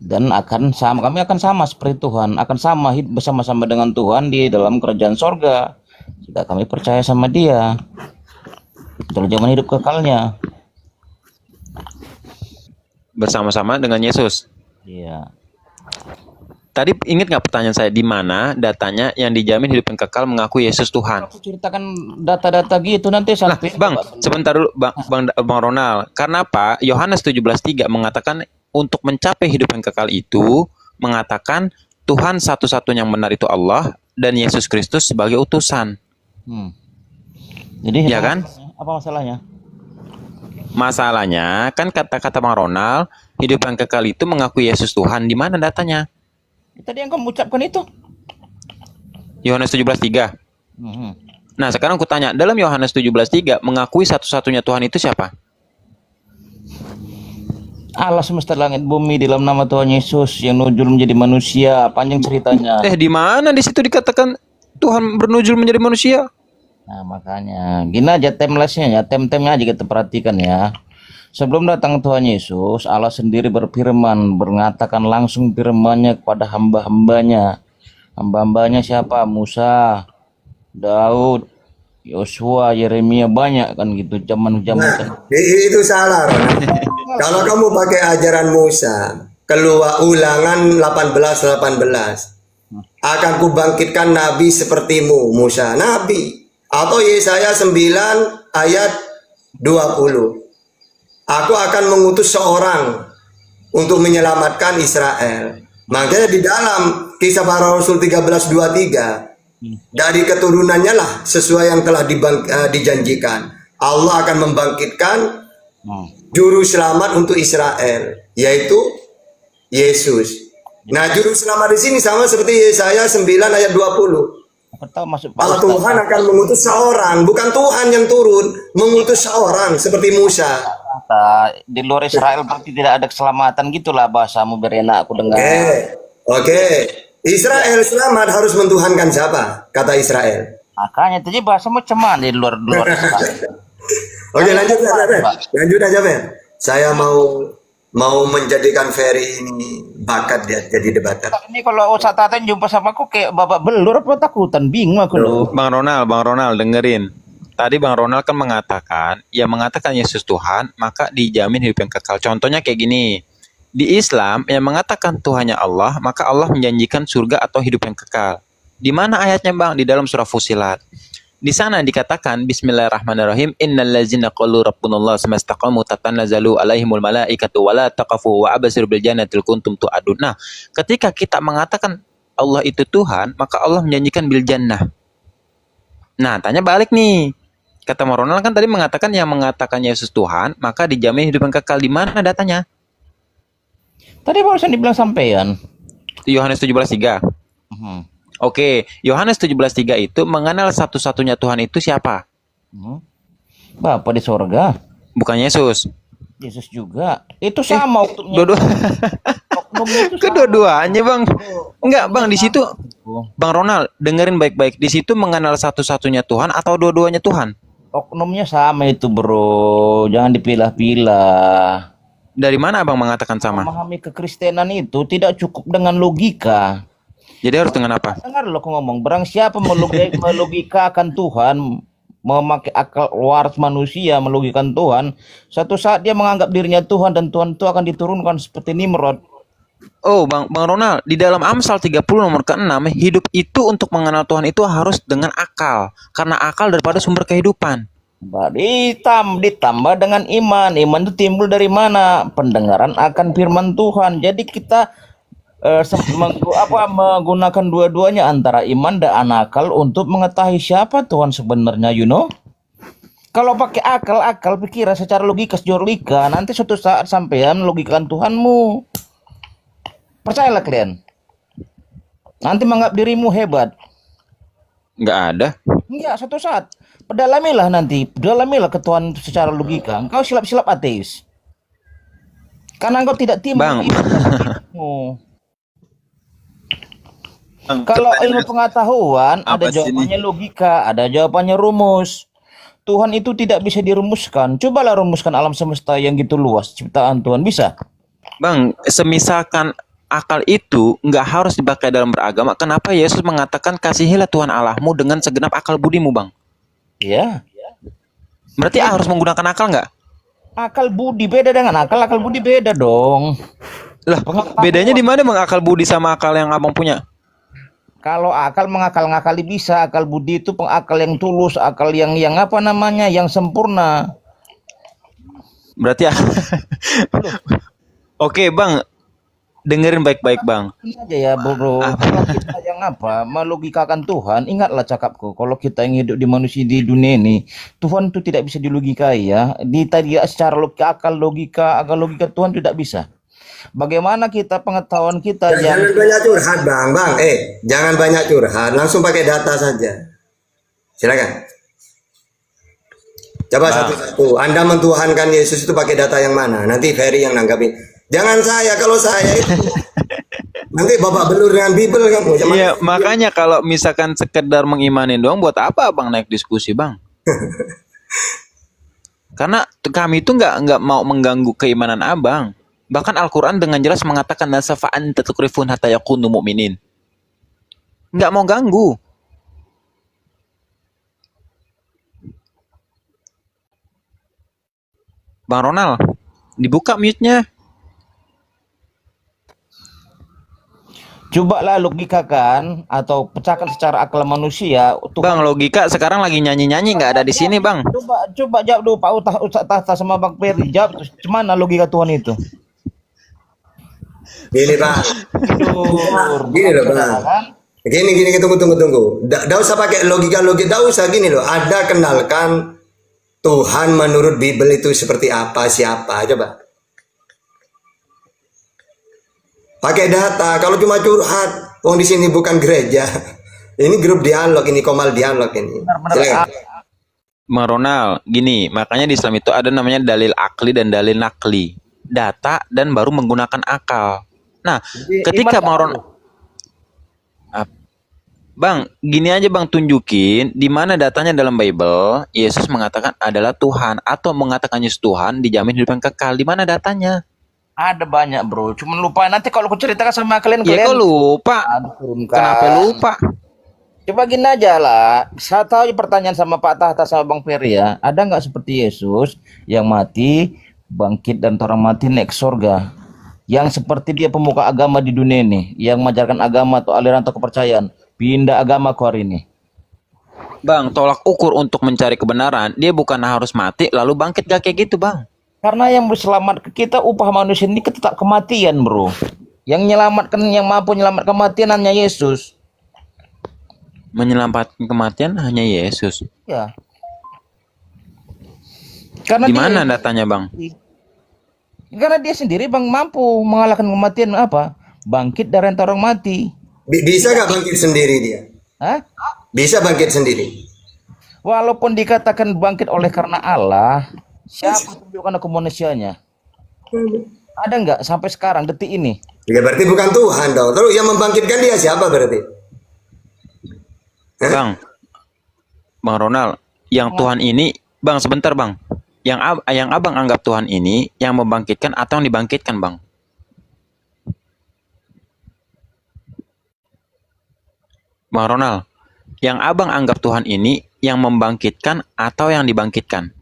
dan akan sama. Kami akan sama seperti Tuhan, akan sama hidup bersama-sama dengan Tuhan di dalam kerajaan sorga. Jika kami percaya sama Dia, dalam zaman hidup kekalnya. Bersama-sama dengan Yesus. Iya. Tadi ingat nggak pertanyaan saya, di mana datanya yang dijamin hidup yang kekal mengaku Yesus Tuhan? Aku ceritakan data-data gitu nanti Nah, sampai Bang, sebentar dulu, Bang Ronald. Karena apa? Yohanes 17:3 mengatakan untuk mencapai hidup yang kekal itu, mengatakan Tuhan satu-satunya yang benar itu Allah dan Yesus Kristus sebagai utusan. Jadi Ya kan? apa masalahnya? Masalahnya kan kata-kata Bang Ronald, hidup yang kekal itu mengaku Yesus Tuhan. Di mana datanya? Tadi yang kamu ucapkan itu. Yohanes 17:3. Mhm. Nah, sekarang aku tanya, dalam Yohanes 17:3 mengakui satu-satunya Tuhan itu siapa? Allah semesta langit bumi dalam nama Tuhan Yesus yang nujul menjadi manusia. Panjang ceritanya. Di mana di situ dikatakan Tuhan bernujul menjadi manusia? Nah, makanya gini aja timelessnya ya, tem-temnya aja kita perhatikan ya. Sebelum datang Tuhan Yesus, Allah sendiri berfirman, mengatakan langsung firman-Nya kepada hamba-hambanya. Hamba-hambanya siapa? Musa, Daud, Yosua, Yeremia, banyak kan gitu zaman-zaman. Nah, itu salah, Ron. Kalau kamu pakai ajaran Musa, keluar Ulangan 18:18, akan kubangkitkan nabi sepertimu, Musa, nabi. Atau Yesaya 9 ayat 20. Aku akan mengutus seorang untuk menyelamatkan Israel. Makanya di dalam Kisah Para Rasul 13:23, dari keturunannya lah sesuai yang telah dijanjikan, Allah akan membangkitkan juru selamat untuk Israel, yaitu Yesus. Nah, juru selamat di sini sama seperti Yesaya 9 ayat 20. Allah Tuhan akan mengutus seorang, bukan Tuhan yang turun, mengutus seorang seperti Musa. Di luar Israel berarti tidak ada keselamatan, gitulah bahasamu berenak aku dengar. Oke. Israel selamat harus mentuhankan siapa? Kata Israel. Makanya tadi bahasamu cuman di luar Israel. Oke, lanjut aja, Ben. Saya mau menjadikan Ferry ini bakat dia jadi debater. Ini kalau Ustaz Taten jumpa sama aku kayak babak belur apa takutan, bingung aku loh. Bang Ronald dengerin. Tadi Bang Ronald kan mengatakan, yang mengatakan Yesus Tuhan, maka dijamin hidup yang kekal. Contohnya kayak gini. Di Islam, yang mengatakan Tuhannya Allah, maka Allah menjanjikan surga atau hidup yang kekal. Di mana ayatnya, Bang? Di dalam surah Fussilat. Di sana dikatakan Bismillahirrahmanirrahim, innallazina qalu rabbunallah semastaqamu tatanazzalu alaihimul malaikatu wala taqafu wa absir bil jannatil kuntum tu'adun. Nah, ketika kita mengatakan Allah itu Tuhan, maka Allah menjanjikan bil jannah. Nah, tanya balik nih. Kata Ronald kan tadi mengatakan yang mengatakan Yesus Tuhan, maka dijamin hidup yang kekal. Di mana datanya? Tadi barusan dibilang sampean. Yohanes 17:3. Oke, Yohanes 17:3 itu mengenal satu-satunya Tuhan itu siapa? Bapa di sorga. Bukan Yesus. Yesus juga. Itu sama waktunya. Kedua-duanya, Bang. Enggak, Bang, di situ Bang Ronald, dengerin baik-baik. Di situ mengenal satu-satunya Tuhan atau dua-duanya Tuhan? Oknumnya sama itu, Bro. Jangan dipilah-pilah. Dari mana Abang mengatakan sama? Memahami kekristenan itu tidak cukup dengan logika. Jadi harus dengan apa? Dengar lo aku ngomong, barang siapa melogikakan Tuhan, memakai akal waras manusia melogikan Tuhan, satu saat dia menganggap dirinya Tuhan dan Tuhan itu akan diturunkan seperti Nimrod. Oh, Bang Ronald, di dalam Amsal 30 nomor ke-6, hidup itu untuk mengenal Tuhan itu harus dengan akal, karena akal daripada sumber kehidupan. Ditambah dengan iman. Iman itu timbul dari mana? Pendengaran akan firman Tuhan. Jadi kita menggunakan dua-duanya antara iman dan akal untuk mengetahui siapa Tuhan sebenarnya, you know. Kalau pakai akal pikiran secara logika, nanti suatu saat sampean logikakan Tuhanmu. Percayalah kalian. Nanti menganggap dirimu hebat. Nggak ada. Enggak, suatu saat. Pedalamilah ke Tuhan secara logika. Engkau silap-silap ateis. Karena engkau tidak timbul. Bang. Kalau ilmu pengetahuan ada jawabannya logika, ada jawabannya rumus. Tuhan itu tidak bisa dirumuskan. Cobalah rumuskan alam semesta yang gitu luas, ciptaan Tuhan, bisa? Bang, semisalkan akal itu nggak harus dipakai dalam beragama, kenapa Yesus mengatakan kasihilah Tuhan Allahmu dengan segenap akal budimu, Bang? Ya. Berarti harus menggunakan akal nggak? Akal budi beda dengan akal budi beda dong. Lah, bedanya di mana Bang akal budi sama akal yang Abang punya? Kalau akal mengakal-ngakali bisa, akal budi itu pengakal yang tulus, akal yang apa namanya, yang sempurna. Berarti Oke, Bang. Dengerin baik-baik, Bang. Ini aja ya, bro. Kalau kita yang melogikakan Tuhan, ingatlah cakapku. Kalau kita yang hidup di manusia di dunia ini, Tuhan itu tidak bisa dilogikai ya. Tadi secara akal logika Tuhan tidak bisa. Bagaimana kita pengetahuan kita Jangan banyak curhat, Bang. Jangan banyak curhat. Langsung pakai data saja. Silakan. Coba satu-satu. Anda mentuhankan Yesus itu pakai data yang mana? Nanti Ferry yang nanggapin. Jangan saya. Kalau saya itu nanti bapak belur dengan Bible kan. Iya, makanya kalau misalkan sekedar mengimani doang, buat apa Bang naik diskusi, Bang? Karena kami itu nggak mau mengganggu keimanan Abang. Bahkan Al-Quran dengan jelas mengatakan nasafa'an tatukrifun hatta yakunu mu'minin. Nggak mau ganggu. Bang Ronald, dibuka mute-nya. Cobalah logikakan atau pecahkan secara akal manusia. Bang, logika sekarang lagi nyanyi-nyanyi, nggak ada di sini, Bang. Coba jawab dulu Pak Ustaz Tahta sama Bang Ferry. Jawab, gimana logika Tuhan itu? Gini, Bang. Gini loh, Bang. Gini, tunggu. Nggak usah pakai logika, nggak usah gini loh. Ada kenalkan Tuhan menurut Bible itu seperti apa, siapa, coba. Pakai data. Kalau cuma curhat, di sini bukan gereja. Ini grup dialog, ini komal dialog ini. Bang Ronald, gini, makanya di Islam itu ada namanya dalil akli dan dalil nakli. Data dan baru menggunakan akal. Nah, ketika Bang, gini aja Bang, tunjukin di mana datanya dalam Bible Yesus mengatakan adalah Tuhan atau mengatakan Yesus Tuhan dijamin hidup yang kekal. Di mana datanya? Ada banyak, bro. Cuman lupa nanti kalau aku ceritakan sama kalian. Ya kok lupa? Kenapa lupa? Coba gini aja lah. Saya tahu pertanyaan sama Pak Tahta sama Bang Ferry ya. Ada nggak seperti Yesus yang mati, bangkit dan orang mati naik surga? Yang seperti dia pemuka agama di dunia ini, yang mengajarkan agama atau aliran atau kepercayaan, pindah agama hari ini. Bang, tolak ukur untuk mencari kebenaran, dia bukan harus mati lalu bangkit, gak kayak gitu, Bang. Karena yang berselamat kita upah manusia ini tetap kematian, bro. Yang menyelamatkan, yang mampu menyelamatkan kematian hanya Yesus. Menyelamatkan kematian hanya Yesus. Ya. Karena di mana datanya, Bang? Karena dia sendiri, Bang, mampu mengalahkan kematian apa? Bangkit dari antara orang mati. Bisa nggak bangkit sendiri dia? Hah? Bisa bangkit sendiri. Walaupun dikatakan bangkit oleh karena Allah, siapa tunjukkan kemanusiaannya? Ada nggak sampai sekarang detik ini? Ya berarti bukan Tuhan dong. Terus yang membangkitkan dia siapa berarti? Bang Ronald, yang Tuhan ini, Bang, sebentar, Bang. Yang Abang anggap Tuhan ini yang membangkitkan atau yang dibangkitkan, Bang? Bang Ronald, yang Abang anggap Tuhan ini yang membangkitkan atau yang dibangkitkan?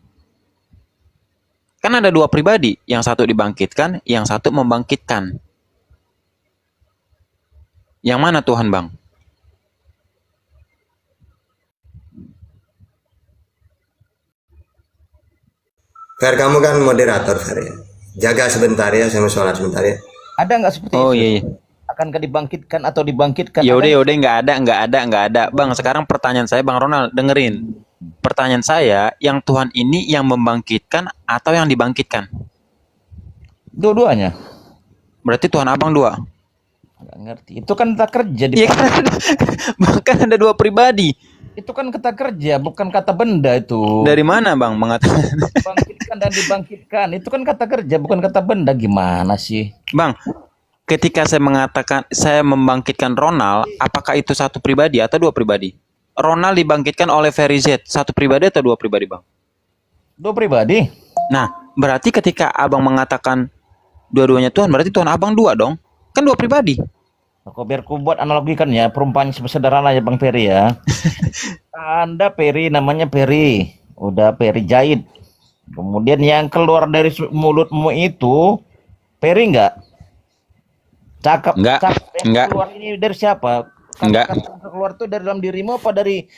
Kan ada dua pribadi, yang satu dibangkitkan, yang satu membangkitkan. Yang mana Tuhan, Bang? Fer, kamu kan moderator, Fer ya. Jaga sebentar ya, saya mau sholat sebentar ya. Ada nggak seperti itu? Iya. Akankah dibangkitkan atau dibangkitkan? Yaudah, nggak ada. Bang, sekarang pertanyaan saya, Bang Ronald, dengerin. Pertanyaan saya, yang Tuhan ini yang membangkitkan atau yang dibangkitkan? Dua-duanya. Berarti Tuhan Abang dua? Nggak ngerti. Itu kan kita kerja di. Iya kan, bahkan ada dua pribadi. Itu kan kata kerja, bukan kata benda itu. Dari mana, Bang, mengatakan? Bangkitkan dan dibangkitkan. Itu kan kata kerja, bukan kata benda. Gimana sih? Bang, ketika saya mengatakan saya membangkitkan Ronald, apakah itu satu pribadi atau dua pribadi? Ronald dibangkitkan oleh Ferry Z, satu pribadi atau dua pribadi, Bang? Dua pribadi. Nah, berarti ketika Abang mengatakan dua-duanya Tuhan, berarti Tuhan Abang dua dong? Kan dua pribadi. Kok biar ku buat analogikan ya, perumpamaan sederhana ya Bang Ferry ya. Anda Ferry, namanya Ferry. Udah Ferry jahit. Kemudian yang keluar dari mulutmu itu Ferry enggak? Cakap, Enggak. Enggak. Keluar ini dari siapa? Enggak. Keluar tuh dari dalam dirimu apa dari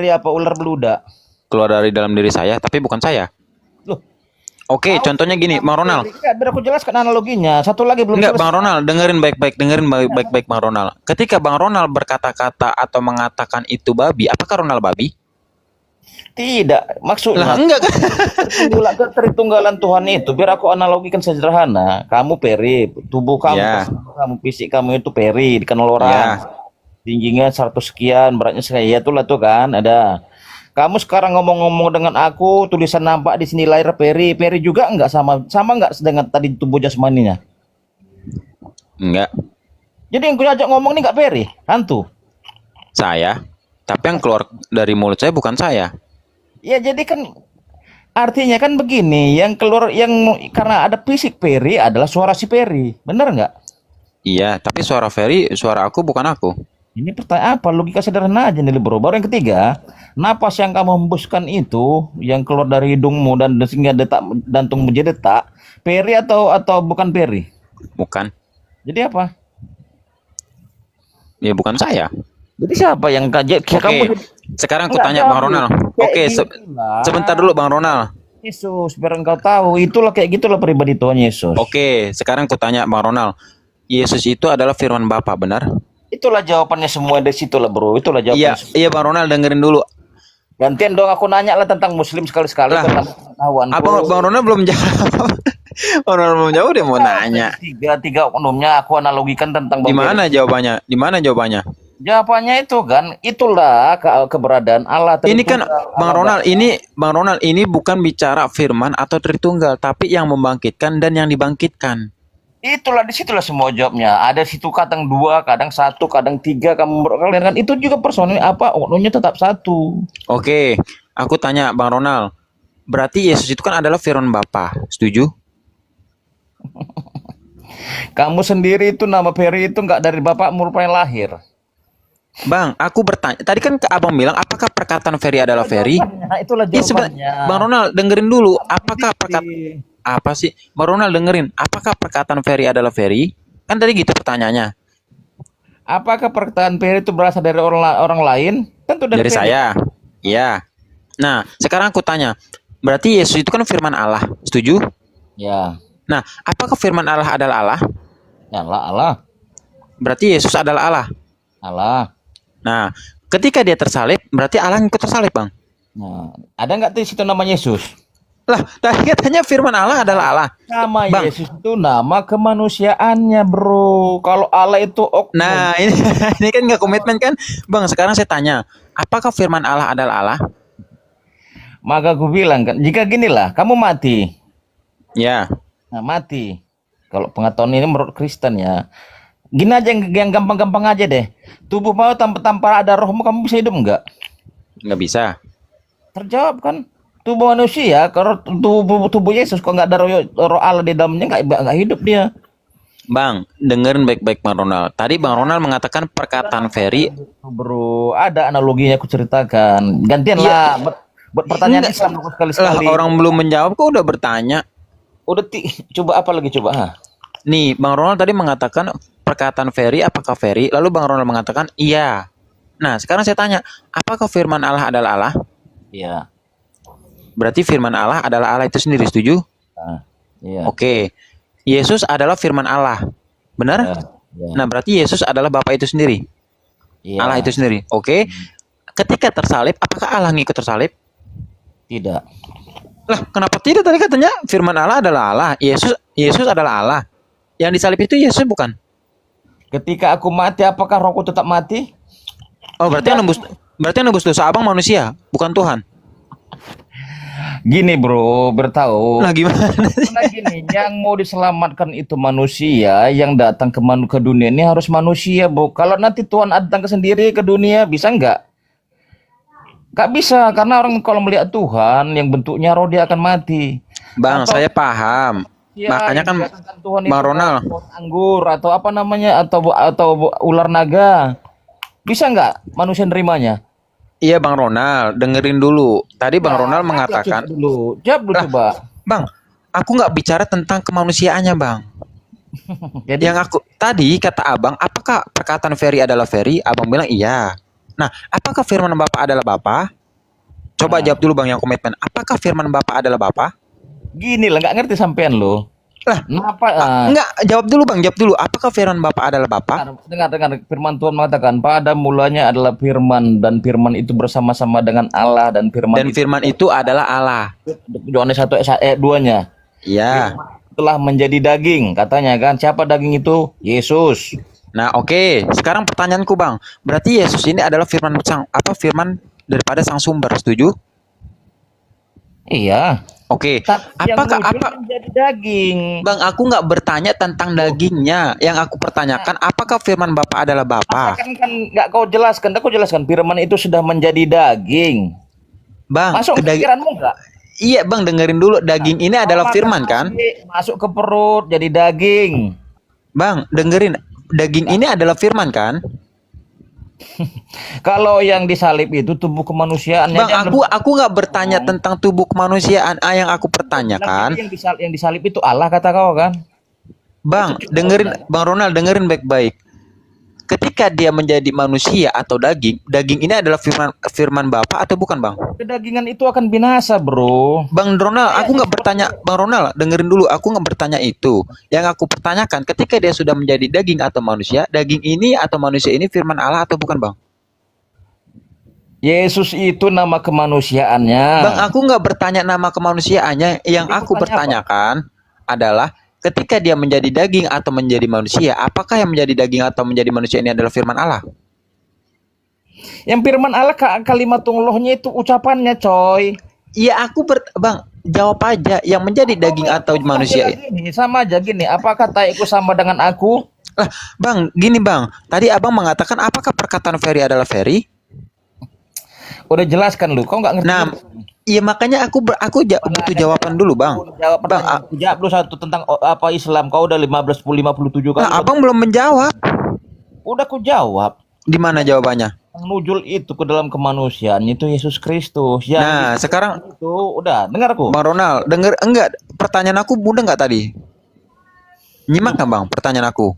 apa ular beludak? Keluar dari dalam diri saya, tapi bukan saya. Loh. Oke, contohnya gini, Bang Ronald. Biar aku jelaskan analoginya. Satu lagi belum Enggak, selesai. Bang Ronald, dengerin baik-baik Bang Ronald. Ketika Bang Ronald berkata-kata atau mengatakan itu babi, apakah Ronald babi? Tidak, maksudnya Lah, enggak kan? Tritunggalan Tuhan itu biar aku analogikan sederhana. Kamu Peri, tubuh kamu, Ya. kamu fisik kamu itu Peri, dikenal orang. Ya. Tingginya 100 sekian, beratnya sekian, ya itulah tuh kan, ada. Kamu sekarang ngomong-ngomong dengan aku, tulisan nampak di sini lahir Peri. Peri juga enggak sama enggak dengan tadi tubuh jasmaninya? Enggak. Jadi yang gue ajak ngomong ini enggak Peri, hantu. Saya. Tapi yang keluar dari mulut saya bukan saya. Ya jadi kan artinya kan begini, yang keluar yang karena ada fisik Peri adalah suara si Peri, bener nggak? Iya, tapi suara Ferry, suara aku bukan aku. Ini pertanyaan apa? Logika sederhana aja nih bro. Baru yang ketiga, napas yang kamu hembuskan itu, yang keluar dari hidungmu dan sehingga detak jantung menjadi detak, Peri atau bukan Peri? Bukan. Jadi apa? Ya bukan saya. Jadi siapa yang kaget? Oke, sekarang aku tanya Bang Ronald. Oke, sebentar dulu Bang Ronald. Yesus, biar engkau tahu, itulah kayak gitulah pribadi Tuhan Yesus. Oke, sekarang aku tanya Bang Ronald. Yesus itu adalah firman Bapa, benar? Itulah jawabannya semua dari situ lah bro. Itulah Iya, jawabannya. iya Bang Ronald, dengerin dulu. Gantian dong aku nanya lah tentang Muslim sekali-sekali Lah, tentang pengetahuanku. Bang Ronald belum jawab. Bang Ronald belum jawab, dia mau nanya. Tiga oknumnya aku analogikan tentang Di mana jawabannya? Di mana jawabannya? Jawabannya itu kan, itulah keberadaan Allah. Ini kan Bang Ronald ini bukan bicara firman atau Tritunggal, tapi yang membangkitkan dan yang dibangkitkan. Itulah disitulah semua jawabnya. Ada situ kadang dua, kadang satu, kadang tiga. Kamu kalian kan itu juga personil apa oknumnya tetap satu. Oke, aku tanya Bang Ronald. Berarti Yesus itu kan adalah firman Bapa, setuju? Kamu sendiri itu nama Peri itu nggak dari bapakmu rupanya lahir. Bang, aku bertanya. Tadi kan Abang bilang, apakah perkataan Ferry adalah Ferry? Nah, itulah Ya, jawabannya. Bang Ronald, dengerin dulu. Apakah apa sih? Bang Ronald dengerin. Apakah perkataan Ferry adalah Ferry? Kan tadi gitu pertanyaannya. Apakah perkataan Peri itu berasal dari orang lain? Tentu dari Peri. saya. Iya. Nah, sekarang aku tanya. Berarti Yesus itu kan firman Allah. Setuju? Ya. Nah, apakah firman Allah adalah Allah? Ya Allah. Berarti Yesus adalah Allah. Allah. Nah, ketika dia tersalib, berarti Allah ikut tersalib, Bang. Nah, ada nggak di situ nama Yesus? Lah, tadi katanya firman Allah adalah Allah. Nama Bang. Yesus itu nama kemanusiaannya, bro. Kalau Allah itu oknum. Nah, ini kan nggak komitmen kan? Bang, sekarang saya tanya, apakah firman Allah adalah Allah? Maka aku bilang kan, jika ginilah, kamu mati. Ya. Nah, mati. Kalau pengetahuan ini menurut Kristen ya. Gini aja yang gampang-gampang aja deh. Tubuh mau tanpa ada rohmu kamu bisa hidup enggak? Nggak bisa. Terjawab kan. Tubuh manusia, kalau tubuh Yesus kok nggak ada roh Allah di dalamnya nggak hidup dia. Bang, dengerin baik-baik Bang Ronald. Tadi Bang Ronald mengatakan perkataan Ferry. Bro, ada analoginya aku ceritakan. Gantian lah buat pertanyaan Islam sekali-sekali. Lah, orang belum menjawab kok udah bertanya. Udah coba apa lagi coba? Nih, Bang Ronald tadi mengatakan perkataan Ferry, apakah Ferry? Lalu Bang Ronald mengatakan iya. Nah, sekarang saya tanya, apakah firman Allah adalah Allah? Iya. Berarti firman Allah adalah Allah itu sendiri, setuju? Iya. Oke. Yesus adalah firman Allah. Benar? Ya. Nah, berarti Yesus adalah Bapa itu sendiri. Iya. Allah itu sendiri. Oke. Ketika tersalib, apakah Allah ngikut tersalib? Tidak. Lah, kenapa tidak? Tadi katanya firman Allah adalah Allah. Yesus adalah Allah. Yang disalib itu Yesus bukan? Ketika aku mati, apakah rohku tetap mati? Oh, berarti yang nembus dosa Abang manusia, bukan Tuhan. Gini bro, bertahu. Nah gimana? Karena gini, yang mau diselamatkan itu manusia, yang datang ke dunia ini harus manusia, bro. Kalau nanti Tuhan datang ke sendiri ke dunia, bisa nggak? Nggak bisa, karena orang kalau melihat Tuhan yang bentuknya roh dia akan mati. Bang, Atau saya paham. ya, Makanya yang kan dikatakan Tuhan Bang itu Ronald, pohon anggur atau apa namanya atau ular naga. Bisa nggak manusia nerimanya? iya Bang Ronald, dengerin dulu. Tadi Bang Ya, Ronald jawab mengatakan, dulu. Jawab dulu lah, coba. Bang, aku nggak bicara tentang kemanusiaannya, Bang. Jadi Yang aku tadi kata Abang, apakah perkataan Ferry adalah Ferry? Abang bilang iya. Nah, apakah firman Bapa adalah Bapa? Coba nah, jawab dulu Bang yang komitmen. Apakah firman Bapa adalah Bapa? gini lah, nggak ngerti sampean lo. Lah, Kenapa? enggak, jawab dulu Bang, jawab dulu. Apakah firman Bapa adalah Bapa? Dengar, firman Tuhan mengatakan pada mulanya adalah firman dan firman itu bersama-sama dengan Allah dan firman Dan itu firman itu adalah Allah. Yohanes 1 ayat 2-nya Iya. telah menjadi daging katanya kan. Siapa daging itu? Yesus. Nah, oke. Sekarang pertanyaanku, Bang. Berarti Yesus ini adalah firman firman daripada sang sumber, setuju? Iya. Oke. Tapi yang Apakah muncul apa menjadi daging. Bang, aku nggak bertanya tentang dagingnya. Yang aku pertanyakan, apakah firman Bapa adalah Bapa? Kan nggak kau jelaskan. Kau jelaskan firman itu sudah menjadi daging. Bang, Masuk ke pikiranmu nggak? iya, Bang, dengerin dulu. Daging ini adalah firman kan? Masuk ke perut jadi daging. Bang, dengerin. Daging ini adalah firman kan? Kalau yang disalib itu tubuh kemanusiaan. Bang, aku nggak bertanya tentang tubuh kemanusiaan. Yang aku pertanyakan, yang disalib itu Allah kata kau kan? Bang, dengerin, Bang Ronald, dengerin baik-baik. Ketika dia menjadi manusia atau daging, daging ini adalah firman Bapa atau bukan, Bang? Kedagingan itu akan binasa, bro. Bang Ronald, aku nggak bertanya, Bang Ronald, dengerin dulu, aku nggak bertanya itu. Yang aku pertanyakan, ketika dia sudah menjadi daging atau manusia, daging ini atau manusia ini firman Allah atau bukan, Bang? Yesus itu nama kemanusiaannya. Bang, aku nggak bertanya nama kemanusiaannya. Yang aku bertanyakan adalah ketika dia menjadi daging atau menjadi manusia, apakah yang menjadi daging atau menjadi manusia ini adalah firman Allah? Yang firman Allah kalimat tunglohnya itu ucapannya, coy. Iya, Bang, jawab aja. Yang menjadi daging atau manusia. Sama aja gini, apakah taiku sama dengan aku? Lah, Bang, gini Bang. Tadi Abang mengatakan apakah perkataan Ferry adalah Ferry? Udah jelaskan lu, kau nggak ngerti. Nah, iya makanya aku butuh jawaban dulu, Bang. Bang, aku jawab lu satu tentang apa Islam. Kau udah 57 kali. Nah, Abang belum menjawab. Udah aku jawab. Di mana jawabannya? Nujul itu ke dalam kemanusiaan itu Yesus Kristus. Nah, sekarang itu udah dengar aku. Bang Ronald, enggak? Pertanyaan aku mudah nggak tadi? Nyimak nggak, Bang? Pertanyaan aku.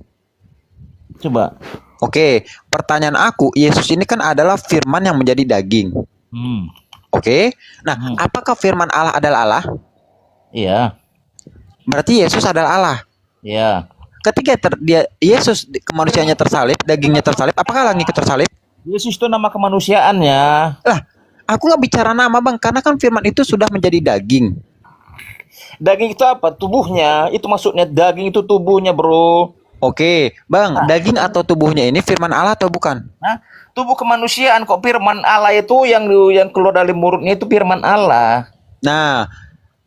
Coba. Oke, pertanyaan aku, Yesus ini kan adalah firman yang menjadi daging. Oke. Nah, apakah firman Allah adalah Allah? Iya. Berarti Yesus adalah Allah. Iya. Ketika Yesus kemanusiaannya tersalib, dagingnya tersalib, apakah Allah ikut tersalib? Yesus itu nama kemanusiaannya. Lah, aku nggak bicara nama, Bang, karena kan firman itu sudah menjadi daging. Daging itu apa? Tubuhnya. Itu maksudnya daging itu tubuhnya, bro. Oke, Bang, daging atau tubuhnya ini firman Allah atau bukan? Nah, tubuh kemanusiaan kok firman Allah itu yang keluar dari mulutnya itu firman Allah. Nah,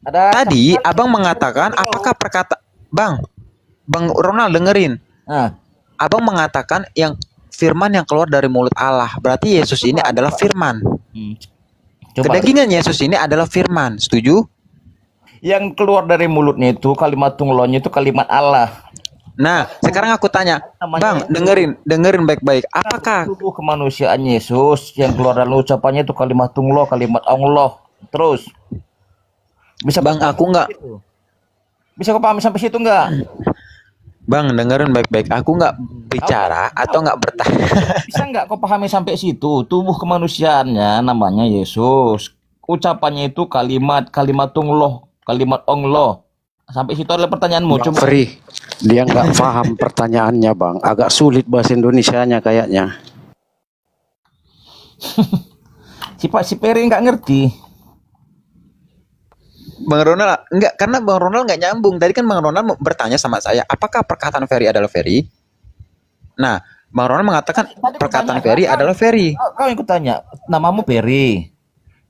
tadi Abang mengatakan apakah Bang Ronald dengerin. Abang mengatakan yang firman yang keluar dari mulut Allah. Berarti Yesus ini adalah firman. Kedagingan Yesus ini adalah firman. Setuju? Yang keluar dari mulutnya itu kalimat tunglonya itu kalimat Allah. Nah, sekarang aku tanya, Bang, dengerin baik-baik. Apakah tubuh kemanusiaan Yesus yang keluar dari ucapannya itu kalimat tunglo, kalimat Allah. Terus bisa Bang, aku nggak bisa kau pahami sampai situ nggak? Bang, dengerin baik-baik. Aku nggak bicara atau nggak bertanya. Bisa nggak kau pahami sampai situ? Tubuh kemanusiaannya namanya Yesus. Ucapannya itu kalimat tunglo, kalimat Allah. Sampai situ adalah pertanyaanmu. Coba. Free. Dia nggak paham pertanyaannya, Bang. Agak sulit bahasa Indonesianya kayaknya. si Peri nggak ngerti. Bang Ronald, enggak, karena Bang Ronald nggak nyambung. Tadi kan Bang Ronald bertanya sama saya, apakah perkataan Ferry adalah Ferry? Nah, Bang Ronald mengatakan perkataan Ferry adalah Ferry. Kau ikut tanya, namamu Peri.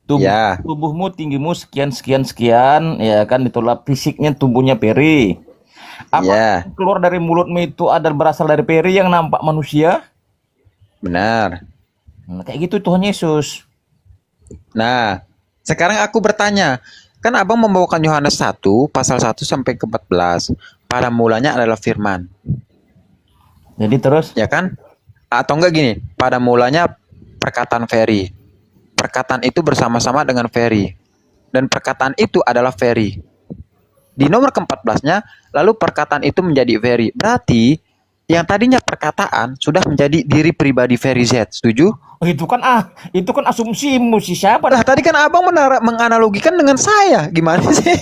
Ya. Tubuhmu tinggimu sekian sekian sekian, ya kan, itulah fisiknya tubuhnya Peri. Apa Ya. keluar dari mulutmu itu adalah berasal dari Peri yang nampak manusia? Benar. Nah, kayak gitu Tuhan Yesus. Nah, sekarang aku bertanya, kan abang membawakan Yohanes 1 pasal 1 sampai ke 14. Pada mulanya adalah firman. Jadi terus? Ya kan? Atau enggak gini, pada mulanya perkataan Ferry. Perkataan itu bersama-sama dengan Ferry. Dan perkataan itu adalah Ferry. Di nomor ke-14-nya, lalu perkataan itu menjadi Ferry. Berarti, yang tadinya perkataan sudah menjadi diri pribadi Ferry Z. Setuju? Oh, itu kan asumsimu sih, siapa? Nah, tadi kan abang menganalogikan dengan saya. Gimana sih?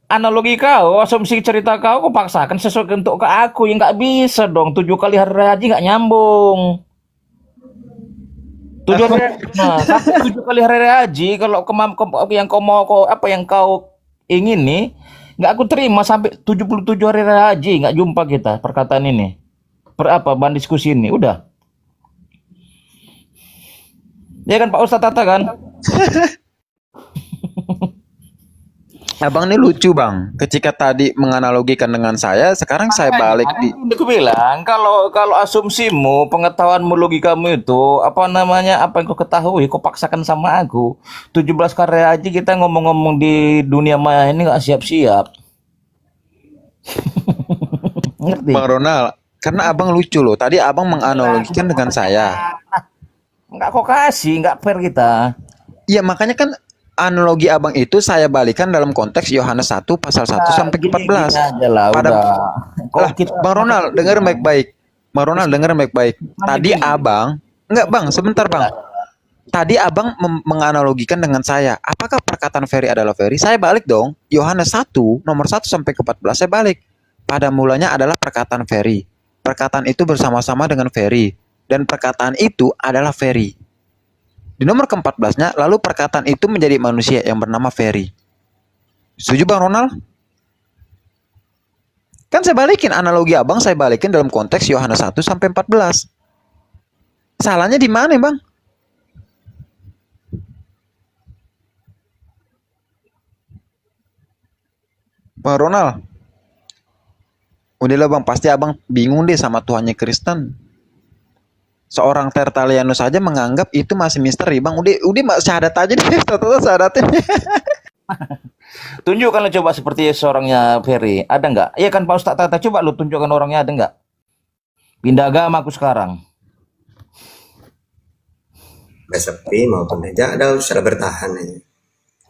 Analogi kau, asumsi cerita kau paksakan sesuai untuk ke aku, yang nggak bisa dong. 7 kali hari raya haji nggak nyambung. 7 kali hari raya haji, kalau yang kau mau apa yang kau ingin nih, nggak aku terima sampai 77 hari raya haji nggak jumpa kita perkataan ini. Bahan diskusi ini, udah. Ya kan Pak Ustadz Tata kan? Abang ini lucu bang. Ketika tadi menganalogikan dengan saya, sekarang saya balik di. Aku bilang kalau asumsimu, pengetahuanmu, logikamu itu apa namanya, apa yang kau ketahui, kau paksakan sama aku. 17 karya aja kita ngomong-ngomong di dunia maya ini nggak siap-siap. Ngerti? Bang Ronald, karena abang lucu loh. Tadi abang menganalogikan dengan saya. Nggak kau kasih, nggak fair kita. Iya makanya kan. Analogi abang itu saya balikan dalam konteks Yohanes 1 pasal 1 sampai 14. Bang Ronald, dengar baik-baik. Bang Ronald, dengar baik-baik. Tadi abang, enggak bang, sebentar bang. Tadi abang menganalogikan dengan saya. Apakah perkataan Ferry adalah Ferry? Saya balik dong. Yohanes 1 nomor 1 sampai ke 14 saya balik. Pada mulanya adalah perkataan Ferry. Perkataan itu bersama-sama dengan Ferry. Dan perkataan itu adalah Ferry. Di nomor ke-14-nya, lalu perkataan itu menjadi manusia yang bernama Ferry. Setuju Bang Ronald? Kan saya balikin analogi abang, saya balikin dalam konteks Yohanes 1 sampai 14. Salahnya di mana Bang? Bang Ronald? Udahlah Bang, pasti abang bingung deh sama Tuhannya Kristen. Seorang Tertullianus saja menganggap itu masih misteri bang. Udah syahadat aja deh, syahadatnya. Tunjukkan coba seperti seorangnya Ferry, ada nggak? Iya kan Pak Ustadz Tata, coba lu tunjukkan orangnya, ada nggak? Pindah agama aku sekarang. Sepi maupun meja ada sudah bertahan aja.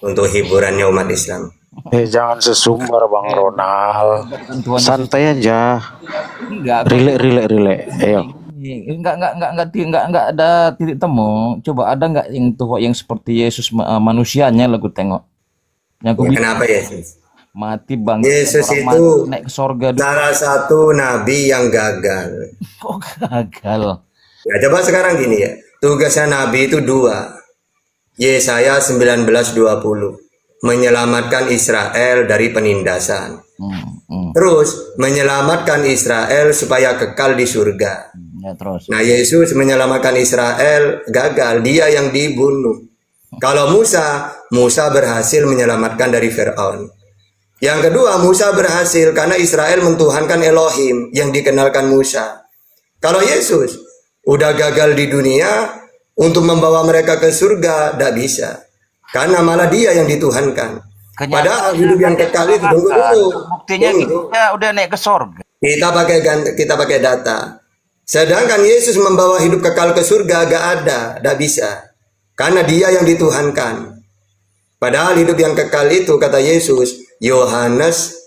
Untuk hiburannya umat Islam. Jangan sesumbar Bang Ronald. Santai aja. Rilek. Ayo. Enggak ada titik temu. Coba ada nggak yang tuh yang seperti Yesus manusianya lah gue tengok. Yang gue kenapa Yesus? Mati bang. Yesus itu naik ke sorga. Salah satu nabi yang gagal. Kok gagal? Ya coba sekarang gini ya. Tugasnya nabi itu 2. Yesaya 19:20. Menyelamatkan Israel dari penindasan. Terus menyelamatkan Israel supaya kekal di surga. Ya, terus. Nah Yesus menyelamatkan Israel gagal, dia yang dibunuh. Kalau Musa berhasil menyelamatkan dari Fir'aun. Yang kedua, Musa berhasil karena Israel mentuhankan Elohim yang dikenalkan Musa. Kalau Yesus udah gagal di dunia untuk membawa mereka ke surga, tidak bisa. Karena malah dia yang dituhankan. Padahal hidup yang kekal itu tunggu dulu. Buktinya kita udah naik ke surga. Kita pakai data. Sedangkan Yesus membawa hidup kekal ke surga gak ada, tidak bisa. Karena dia yang dituhankan. Padahal hidup yang kekal itu kata Yesus, Yohanes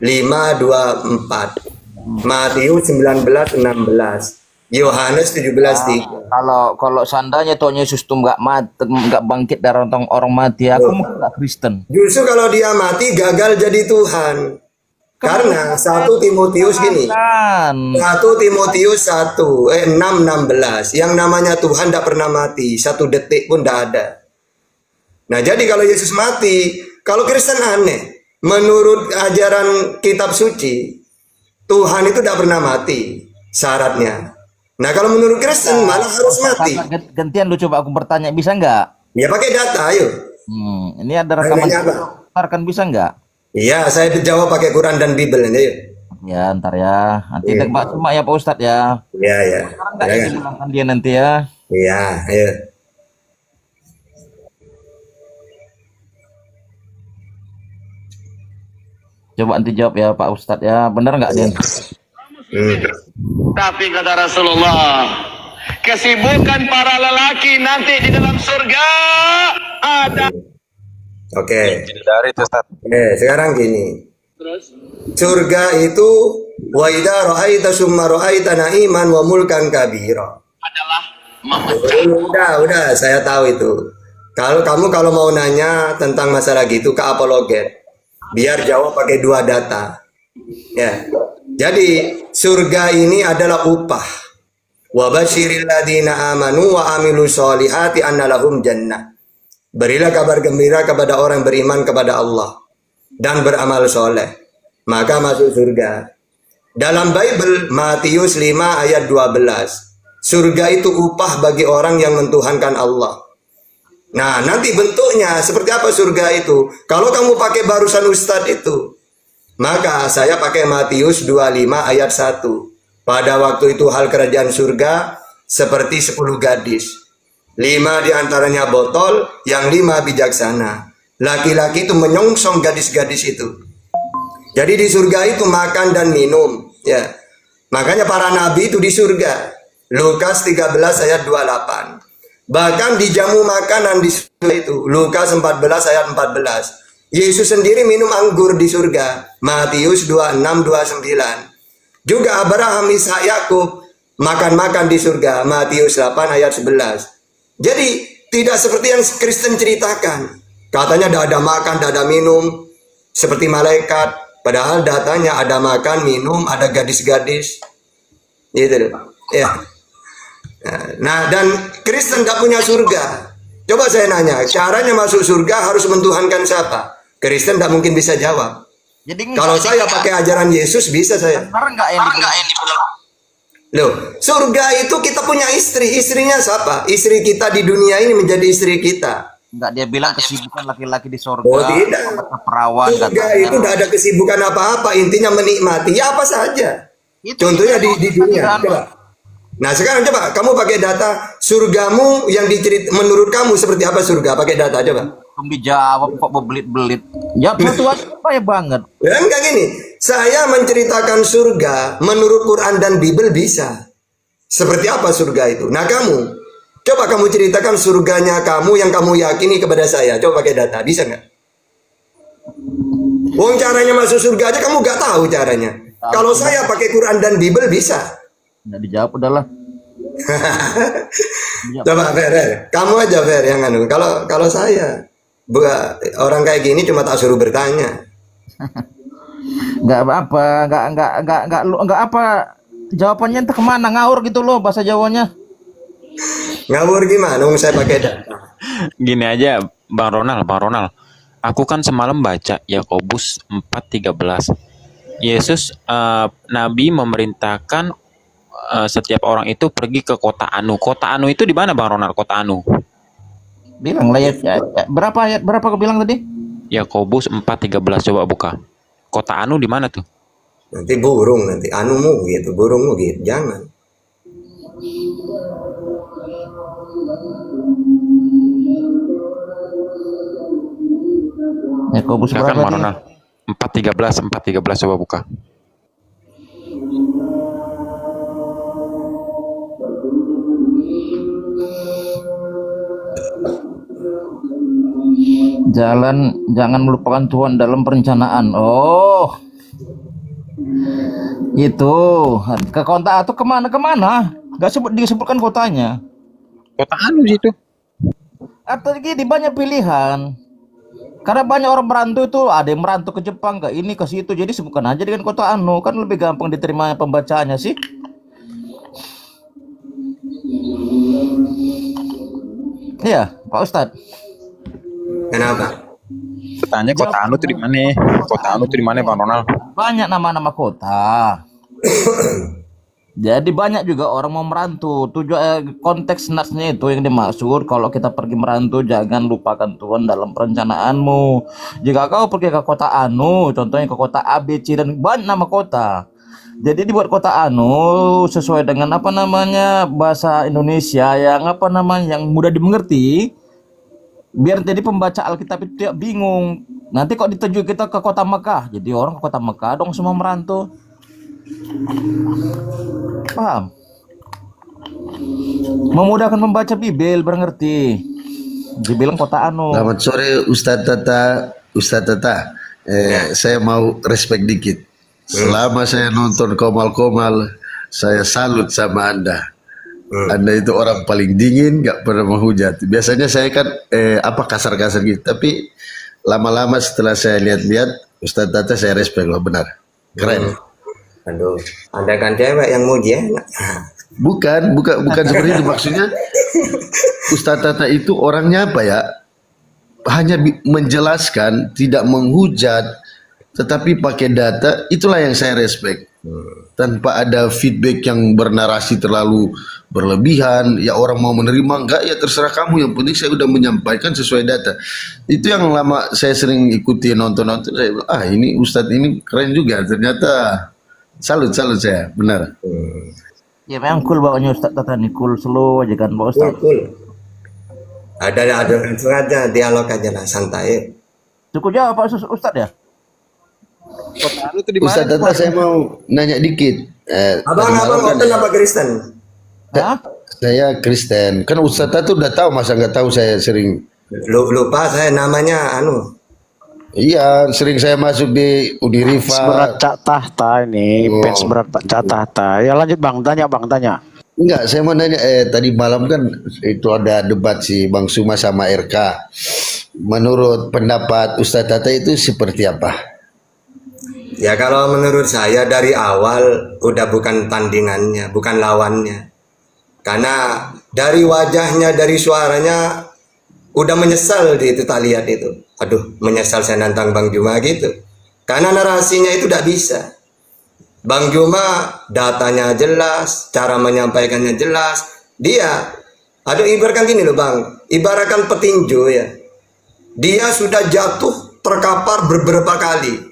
5:24, Matius 19:16, Yohanes 17:3. Kalau seandainya Tuhan Yesus tuh nggak bangkit dari orang mati, aku mungkin nggak Kristen. Justru kalau dia mati gagal jadi Tuhan. Karena 1 Timotius gini. 1 Timotius 6:16. Yang namanya Tuhan tidak pernah mati. 1 detik pun tidak ada. Nah jadi kalau Yesus mati, kalau Kristen aneh. Menurut ajaran kitab suci, Tuhan itu tidak pernah mati. Syaratnya. Nah kalau menurut Kristen malah harus mati. Gantian lu coba aku bertanya, bisa nggak? Ya pakai data, ayo. Ini ada rekaman. Nanya apa? Ntar kan bisa nggak? Iya, saya jawab pakai Quran dan Bible ini. Ayo. Ya, ntar ya. Nanti Pak Cuma ya Pak Ustadz ya. Iya, iya. Sekarang nggak ya dibilangkan dia nanti ya. Iya, ayo. Coba nanti jawab ya Pak Ustadz ya. Bener nggak dia? Tapi kata Rasulullah, kesibukan para lelaki nanti di dalam surga ada. Oke. Dari itu Ustaz. Oke, sekarang gini. Surga itu wa idza ra'aita summa ra'aita na'iman wa mulkan kabira. Udah, saya tahu itu. Kalau kamu mau nanya tentang masalah gitu ke apologet, biar jawab pakai 2 data. Ya. Jadi surga ini adalah upah. Wa basyiril ladzina amanu wa amilus solihati anna lahum jannah. Berilah kabar gembira kepada orang beriman kepada Allah dan beramal soleh, maka masuk surga. Dalam Bible Matius 5 ayat 12, surga itu upah bagi orang yang mentuhankan Allah. Nah, nanti bentuknya seperti apa surga itu? Kalau kamu pakai barusan Ustadz itu, maka saya pakai Matius 25 ayat 1. Pada waktu itu hal kerajaan surga seperti 10 gadis. 5 diantaranya botol, yang 5 bijaksana. Laki-laki itu menyongsong gadis-gadis itu. Jadi di surga itu makan dan minum. Ya, makanya para nabi itu di surga. Lukas 13 ayat 28. Bahkan dijamu makanan di surga itu. Lukas 14 ayat 14. Yesus sendiri minum anggur di surga. Matius 26-29. Juga Abraham, Ishak, Yakub makan-makan di surga. Matius 8 ayat 11. Jadi tidak seperti yang Kristen ceritakan. Katanya tidak ada makan, tidak ada minum seperti malaikat. Padahal datanya ada makan, minum, ada gadis-gadis. Gitu. Ya. Nah, dan Kristen tidak punya surga. Coba saya nanya, caranya masuk surga harus mentuhankan siapa? Kristen tidak mungkin bisa jawab. Jadi kalau saya pakai ajaran Yesus bisa saya. Loh, surga itu kita punya istri. Istrinya siapa? Istri kita di dunia ini menjadi istri kita. Enggak, dia bilang kesibukan laki-laki di surga. Oh tidak. Perawan. Surga itu tidak ada kesibukan apa-apa. Intinya menikmati. Ya apa saja. Contohnya di dunia. Coba. Nah sekarang coba kamu pakai data surgamu yang menurut kamu seperti apa surga? Pakai data coba. Dijawab kok berbelit-belit. Ya itu apa ya banget. Ya enggak gini. Saya menceritakan surga menurut Quran dan Bible bisa. Seperti apa surga itu? Nah kamu, coba kamu ceritakan surganya kamu yang kamu yakini kepada saya. Coba pakai data, bisa nggak? Wong caranya masuk surga aja kamu nggak tahu caranya. Kalau saya pakai Quran dan Bible bisa. Nggak dijawab udahlah. Coba Fer, kamu aja Fer yang anu. Kalau saya orang kayak gini cuma tak suruh bertanya. Nggak apa jawabannya entah kemana, ngawur gitu loh bahasa Jawanya. Ngawur gimana? Saya pakai data. Gini aja Bang Ronald. Aku kan semalam baca Yakobus 4:13. Yesus Nabi memerintahkan setiap orang itu pergi ke kota Anu. Kota Anu itu di mana Bang Ronald? Kota Anu. Bilang lah ya. Berapa ayat? Berapa kau bilang tadi? Yakobus 4:13, coba buka. Kota Anu di mana tuh? Nanti burung nanti anumu gitu, burungmu gitu. Jangan. Yakobus berapa tadi? 4:13 coba buka. Jangan melupakan Tuhan dalam perencanaan. Oh, itu ke kota atau kemana? Gak disebutkan kotanya. Kota Anu situ. Atau gini banyak pilihan. Karena banyak orang merantau itu, ada yang merantau ke Jepang, ke ini, ke situ. Jadi sebutkan aja dengan kota Anu, kan lebih gampang diterima pembacaannya sih. Iya, Pak Ustadz. Kenapa? Tanya kota Anu itu di mana? Kota Anu itu di mana Bang Ronald? Banyak nama-nama kota. Jadi banyak juga orang mau merantau. Konteks nasnya itu yang dimaksud. Kalau kita pergi merantau, jangan lupakan Tuhan dalam perencanaanmu. Jika kau pergi ke kota Anu, contohnya ke kota A, B, C, dan banyak nama kota. Jadi dibuat kota Anu sesuai dengan apa namanya bahasa Indonesia yang apa namanya yang mudah dimengerti. Biar jadi pembaca Alkitab itu tidak bingung. Nanti kok dituju kita ke kota Mekah, jadi orang ke kota Mekah dong semua merantau. Paham? Memudahkan membaca Bibel, mengerti. Dibilang kota Anu. Selamat sore Ustadz Tata. Ustadz Tata, saya mau respect dikit. Selama saya nonton Komal-Komal, saya salut sama Anda. Anda itu orang paling dingin, gak pernah menghujat. Biasanya saya kan kasar-kasar gitu. Tapi lama-lama setelah saya lihat-lihat, Ustadz Tata saya respect loh, benar. Keren. Aduh, Anda kan cewek yang muji ya? Bukan seperti itu maksudnya. Ustadz Tata itu orangnya apa ya? Hanya menjelaskan, tidak menghujat, tetapi pakai data. Itulah yang saya respect. Tanpa ada feedback yang bernarasi terlalu berlebihan, ya orang mau menerima enggak ya terserah kamu, yang penting saya udah menyampaikan sesuai data. Itu yang lama saya sering ikuti nonton, saya bilang, ini Ustadz ini keren juga, ternyata salut saya, benar. Ya memang cool bawanya Ustadz Tata nih, cool slow aja kan Pak Ustadz. Cool. Ada langsung aja, dialog aja lah, santai. Cukup jawab Pak Ustadz ya? Ustadz Tata saya mau nanya dikit. Abang Kristen apa Kristen? Saya Kristen. Kan Ustadz Tata udah tahu, masa nggak tahu saya sering. Lupa saya namanya Iya, sering saya masuk di Uniriva. Berat Cak Tahta ini, fans berat Cak Tahta. Ya lanjut Bang, tanya. Enggak, saya mau nanya, tadi malam kan itu ada debat si Bang Suma sama RK. Menurut pendapat Ustadz Tata itu seperti apa? Ya kalau menurut saya dari awal udah bukan tandingannya, bukan lawannya. Karena dari wajahnya, dari suaranya udah menyesal itu, tak lihat itu. Aduh, menyesal saya nantang Bang Juma gitu. Karena narasinya itu tidak bisa. Bang Juma datanya jelas, cara menyampaikannya jelas. Dia, ibaratkan gini loh Bang, ibaratkan petinju ya. Dia sudah jatuh terkapar beberapa kali.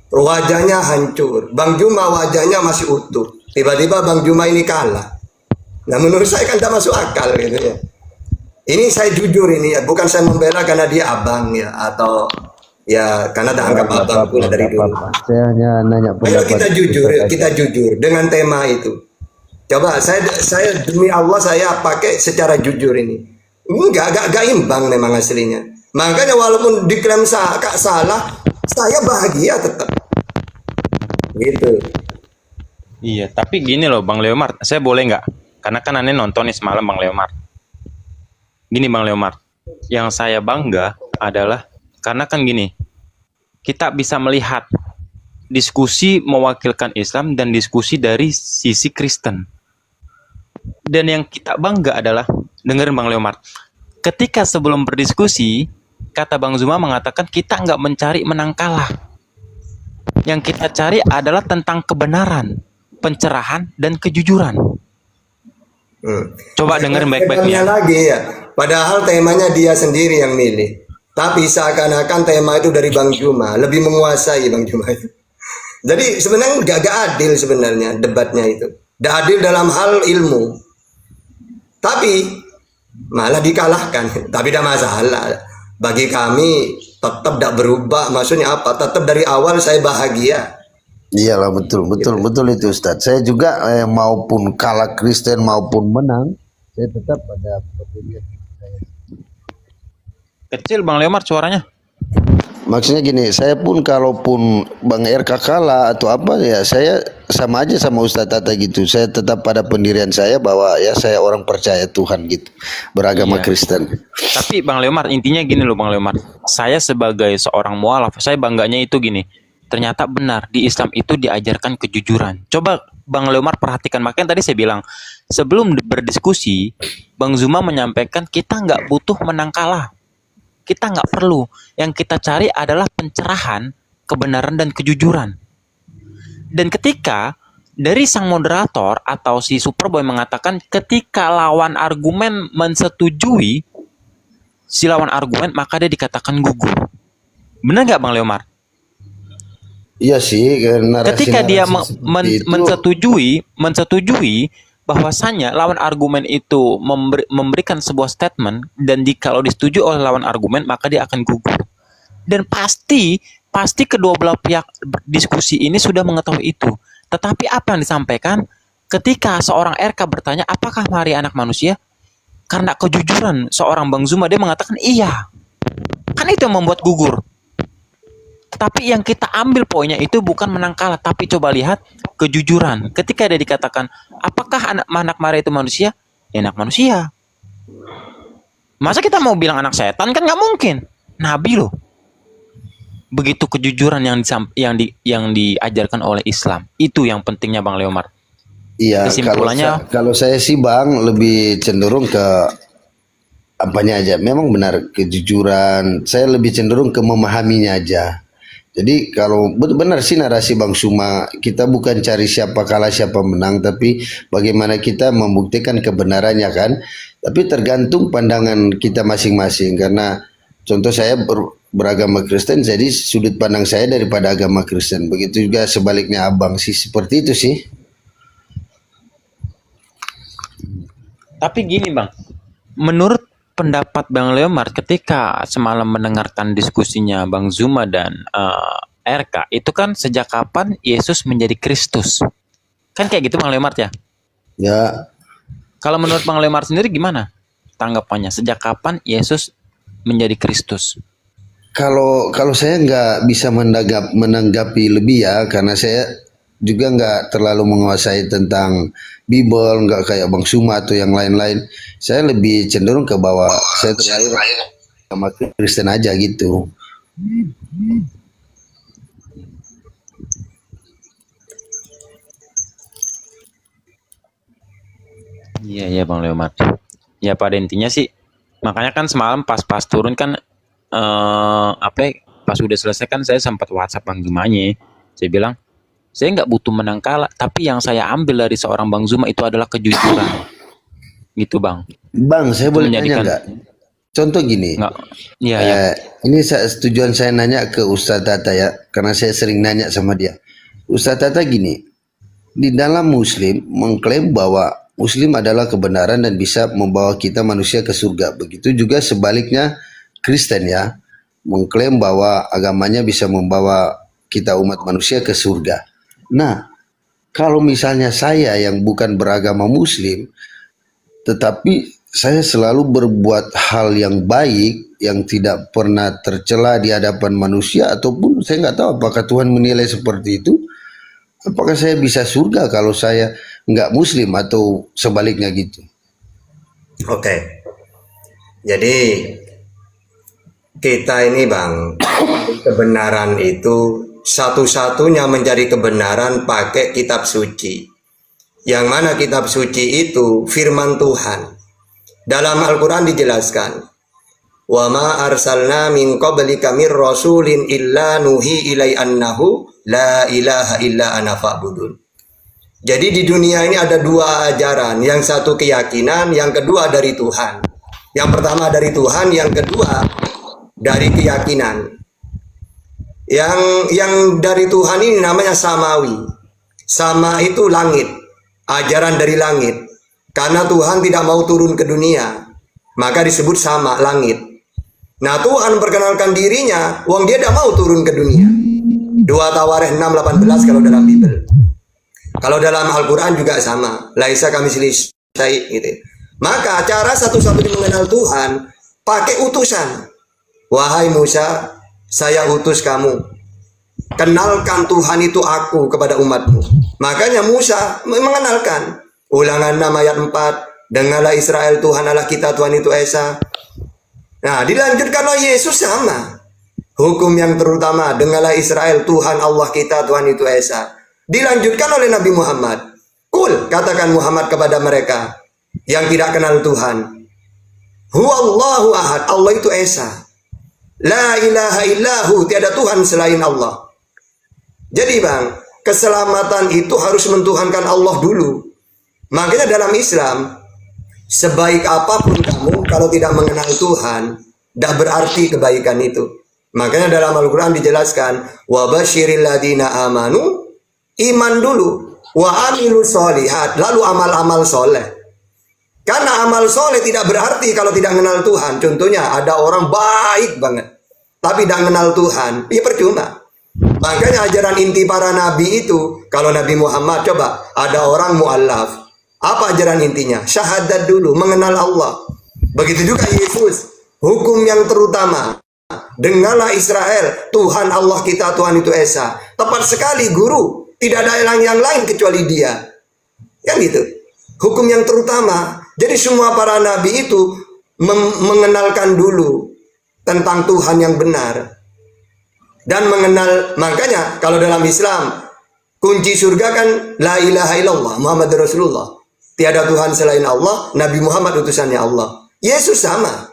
Wajahnya hancur. Bang Juma wajahnya masih utuh. Tiba-tiba Bang Juma ini kalah. Nah menurut saya kan tidak masuk akal gitu ya. Ini saya jujur ini ya, bukan saya membela karena dia abang ya, atau ya karena tak anggap abang pula dari dulu. Saya hanya nanya pendapat. Ayo kita jujur dengan tema itu. Coba saya demi Allah saya pakai secara jujur ini. Enggak imbang memang aslinya. Makanya walaupun diklaim salah, saya bahagia tetap. Gitu. Iya, tapi gini loh Bang Leomart, saya boleh nggak? Karena kan aneh nonton nih semalam Bang Leomart. Gini Bang Leomart, yang saya bangga adalah karena kan gini, kita bisa melihat diskusi mewakilkan Islam dan diskusi dari sisi Kristen. Dan yang kita bangga adalah, dengerin Bang Leomart, ketika sebelum berdiskusi, kata Bang Zuma mengatakan kita nggak mencari menang kalah. Yang kita cari adalah tentang kebenaran, pencerahan, dan kejujuran. Coba dengerin baik-baiknya lagi ya. Padahal temanya dia sendiri yang milih. Tapi seakan-akan tema itu dari Bang Juma, lebih menguasai Bang Juma itu. Jadi sebenarnya gak adil sebenarnya debatnya itu. Gak adil dalam hal ilmu. Tapi malah dikalahkan. Tapi tidak masalah. Bagi kami tetap tidak berubah. Maksudnya apa? Tetap dari awal saya bahagia. Iyalah betul itu Ustadz. Saya juga maupun kalah Kristen maupun menang, saya tetap pada pendirian saya. Kecil Bang Leomart suaranya. Maksudnya gini, saya pun kalaupun Bang RK kalah atau apa ya, saya sama aja sama Ustadz Tata gitu. Saya tetap pada pendirian saya bahwa ya saya orang percaya Tuhan gitu, beragama Kristen. Tapi Bang Leomart, intinya gini loh Bang Leomart, saya sebagai seorang mualaf, saya bangganya itu gini. Ternyata benar, di Islam itu diajarkan kejujuran. Coba Bang Leomart perhatikan, makanya tadi saya bilang, sebelum berdiskusi, Bang Zuma menyampaikan kita nggak butuh menang kalah. Kita nggak perlu. Yang kita cari adalah pencerahan, kebenaran, dan kejujuran. Dan ketika dari sang moderator atau si Superboy mengatakan ketika lawan argumen mensetujui si lawan argumen, maka dia dikatakan gugur. Benar nggak Bang Leomar? Iya sih, Ketika dia seperti itu. mensetujui bahwasannya lawan argumen itu memberikan sebuah statement, dan kalau disetujui oleh lawan argumen maka dia akan gugur. Dan pasti kedua belah pihak diskusi ini sudah mengetahui itu. Tetapi apa yang disampaikan ketika seorang RK bertanya apakah Maria anak manusia? Karena kejujuran seorang Bang Zuma, dia mengatakan iya. Kan itu yang membuat gugur. Tetapi yang kita ambil poinnya itu bukan menang kalah, tapi coba lihat kejujuran. Ketika dia dikatakan, apakah anak Maria itu manusia? Ya anak manusia. Masa kita mau bilang anak setan? Kan nggak mungkin. Nabi loh. Begitu kejujuran yang diajarkan oleh Islam. Itu yang pentingnya Bang Leomar. Iya, kesimpulannya kalau saya sih Bang lebih cenderung ke apanya aja. Memang benar kejujuran. Saya lebih cenderung ke memahaminya aja. Jadi kalau benar sih narasi Bang Suma, kita bukan cari siapa kalah siapa menang, tapi bagaimana kita membuktikan kebenarannya kan. Tapi tergantung pandangan kita masing-masing. Karena contoh saya beragama Kristen, jadi sudut pandang saya daripada agama Kristen. Begitu juga sebaliknya Abang sih, seperti itu sih. Tapi gini Bang, menurut pendapat Bang Leomar ketika semalam mendengarkan diskusinya Bang Zuma dan RK, itu kan sejak kapan Yesus menjadi Kristus? Kan kayak gitu Bang Leomar ya? Ya. Kalau menurut Bang Leomar sendiri gimana tanggapannya? Sejak kapan Yesus menjadi Kristus? Kalau saya nggak bisa menanggapi lebih ya, karena saya juga nggak terlalu menguasai tentang Bible, nggak kayak Bang Suma atau yang lain-lain. Saya lebih cenderung ke bawah saya terlahir sama Kristen aja gitu. Iya Bang Leomar. Ya pada intinya sih, makanya kan semalam pas turun kan pas udah selesai kan saya sempat WhatsApp Bang Zumanya. Saya bilang saya nggak butuh menang kalah, tapi yang saya ambil dari seorang Bang Zuma itu adalah kejujuran. Gitu Bang. Bang, saya boleh tanya nggak? Contoh gini. Iya. Ini tujuan saya nanya ke Ustadz Tata ya, karena saya sering nanya sama dia. Ustadz Tata gini, di dalam Muslim mengklaim bahwa Muslim adalah kebenaran dan bisa membawa kita manusia ke surga. Begitu juga sebaliknya Kristen ya, mengklaim bahwa agamanya bisa membawa kita umat manusia ke surga. Nah, kalau misalnya saya yang bukan beragama Muslim, tetapi saya selalu berbuat hal yang baik, yang tidak pernah tercela di hadapan manusia, ataupun saya nggak tahu apakah Tuhan menilai seperti itu, apakah saya bisa surga kalau saya nggak Muslim atau sebaliknya gitu? Oke. Jadi kita ini Bang, kebenaran itu satu-satunya mencari kebenaran pakai kitab suci. Yang mana kitab suci itu firman Tuhan. Dalam Al-Quran dijelaskan, wa ma arsalna min qablika mir rasulin illa nuhi ilai annahu la ilaha illa ana fa'budun. Jadi di dunia ini ada dua ajaran, yang satu keyakinan, yang kedua dari Tuhan. Yang pertama dari Tuhan, yang kedua dari keyakinan. Yang dari Tuhan ini namanya samawi. Sama itu langit, ajaran dari langit. Karena Tuhan tidak mau turun ke dunia, maka disebut sama, langit. Nah, Tuhan perkenalkan dirinya, dia tidak mau turun ke dunia. 2 Tawarikh 6:18 kalau dalam Bible. Kalau dalam Al-Quran juga sama, laisa kamitslihi syai' gitu. Maka cara satu-satunya mengenal Tuhan pakai utusan. Wahai Musa, saya utus kamu. Kenalkan Tuhan itu aku kepada umatmu. Makanya Musa mengenalkan. Ulangan 6 ayat 4. Dengarlah Israel, Tuhan Allah kita, Tuhan itu Esa. Nah, dilanjutkan oleh Yesus sama. Hukum yang terutama, dengarlah Israel, Tuhan Allah kita, Tuhan itu Esa. Dilanjutkan oleh Nabi Muhammad. Kul, katakan Muhammad kepada mereka yang tidak kenal Tuhan. Huwallahu ahad, Allah itu Esa. La ilaha illahu, tiada Tuhan selain Allah. Jadi Bang, keselamatan itu harus mentuhankan Allah dulu. Makanya dalam Islam, sebaik apapun kamu, kalau tidak mengenal Tuhan, tidak berarti kebaikan itu. Makanya dalam Al-Quran dijelaskan, wa basyiril ladina amanu, iman dulu, wa amilu sholihat, lalu amal-amal soleh. Karena amal soleh tidak berarti kalau tidak mengenal Tuhan. Contohnya ada orang baik banget, tapi tidak mengenal Tuhan, ya percuma. Makanya ajaran inti para nabi itu, kalau Nabi Muhammad, coba ada orang mu'allaf, apa ajaran intinya? Syahadat dulu, mengenal Allah. Begitu juga Yesus, hukum yang terutama, dengarlah Israel, Tuhan Allah kita, Tuhan itu Esa. Tepat sekali guru, tidak ada yang lain kecuali dia. Kan gitu, hukum yang terutama. Jadi semua para nabi itu mengenalkan dulu tentang Tuhan yang benar. Dan mengenal, makanya kalau dalam Islam, kunci surga kan la ilaha illallah Muhammad Rasulullah. Tiada Tuhan selain Allah, Nabi Muhammad utusannya Allah. Yesus sama.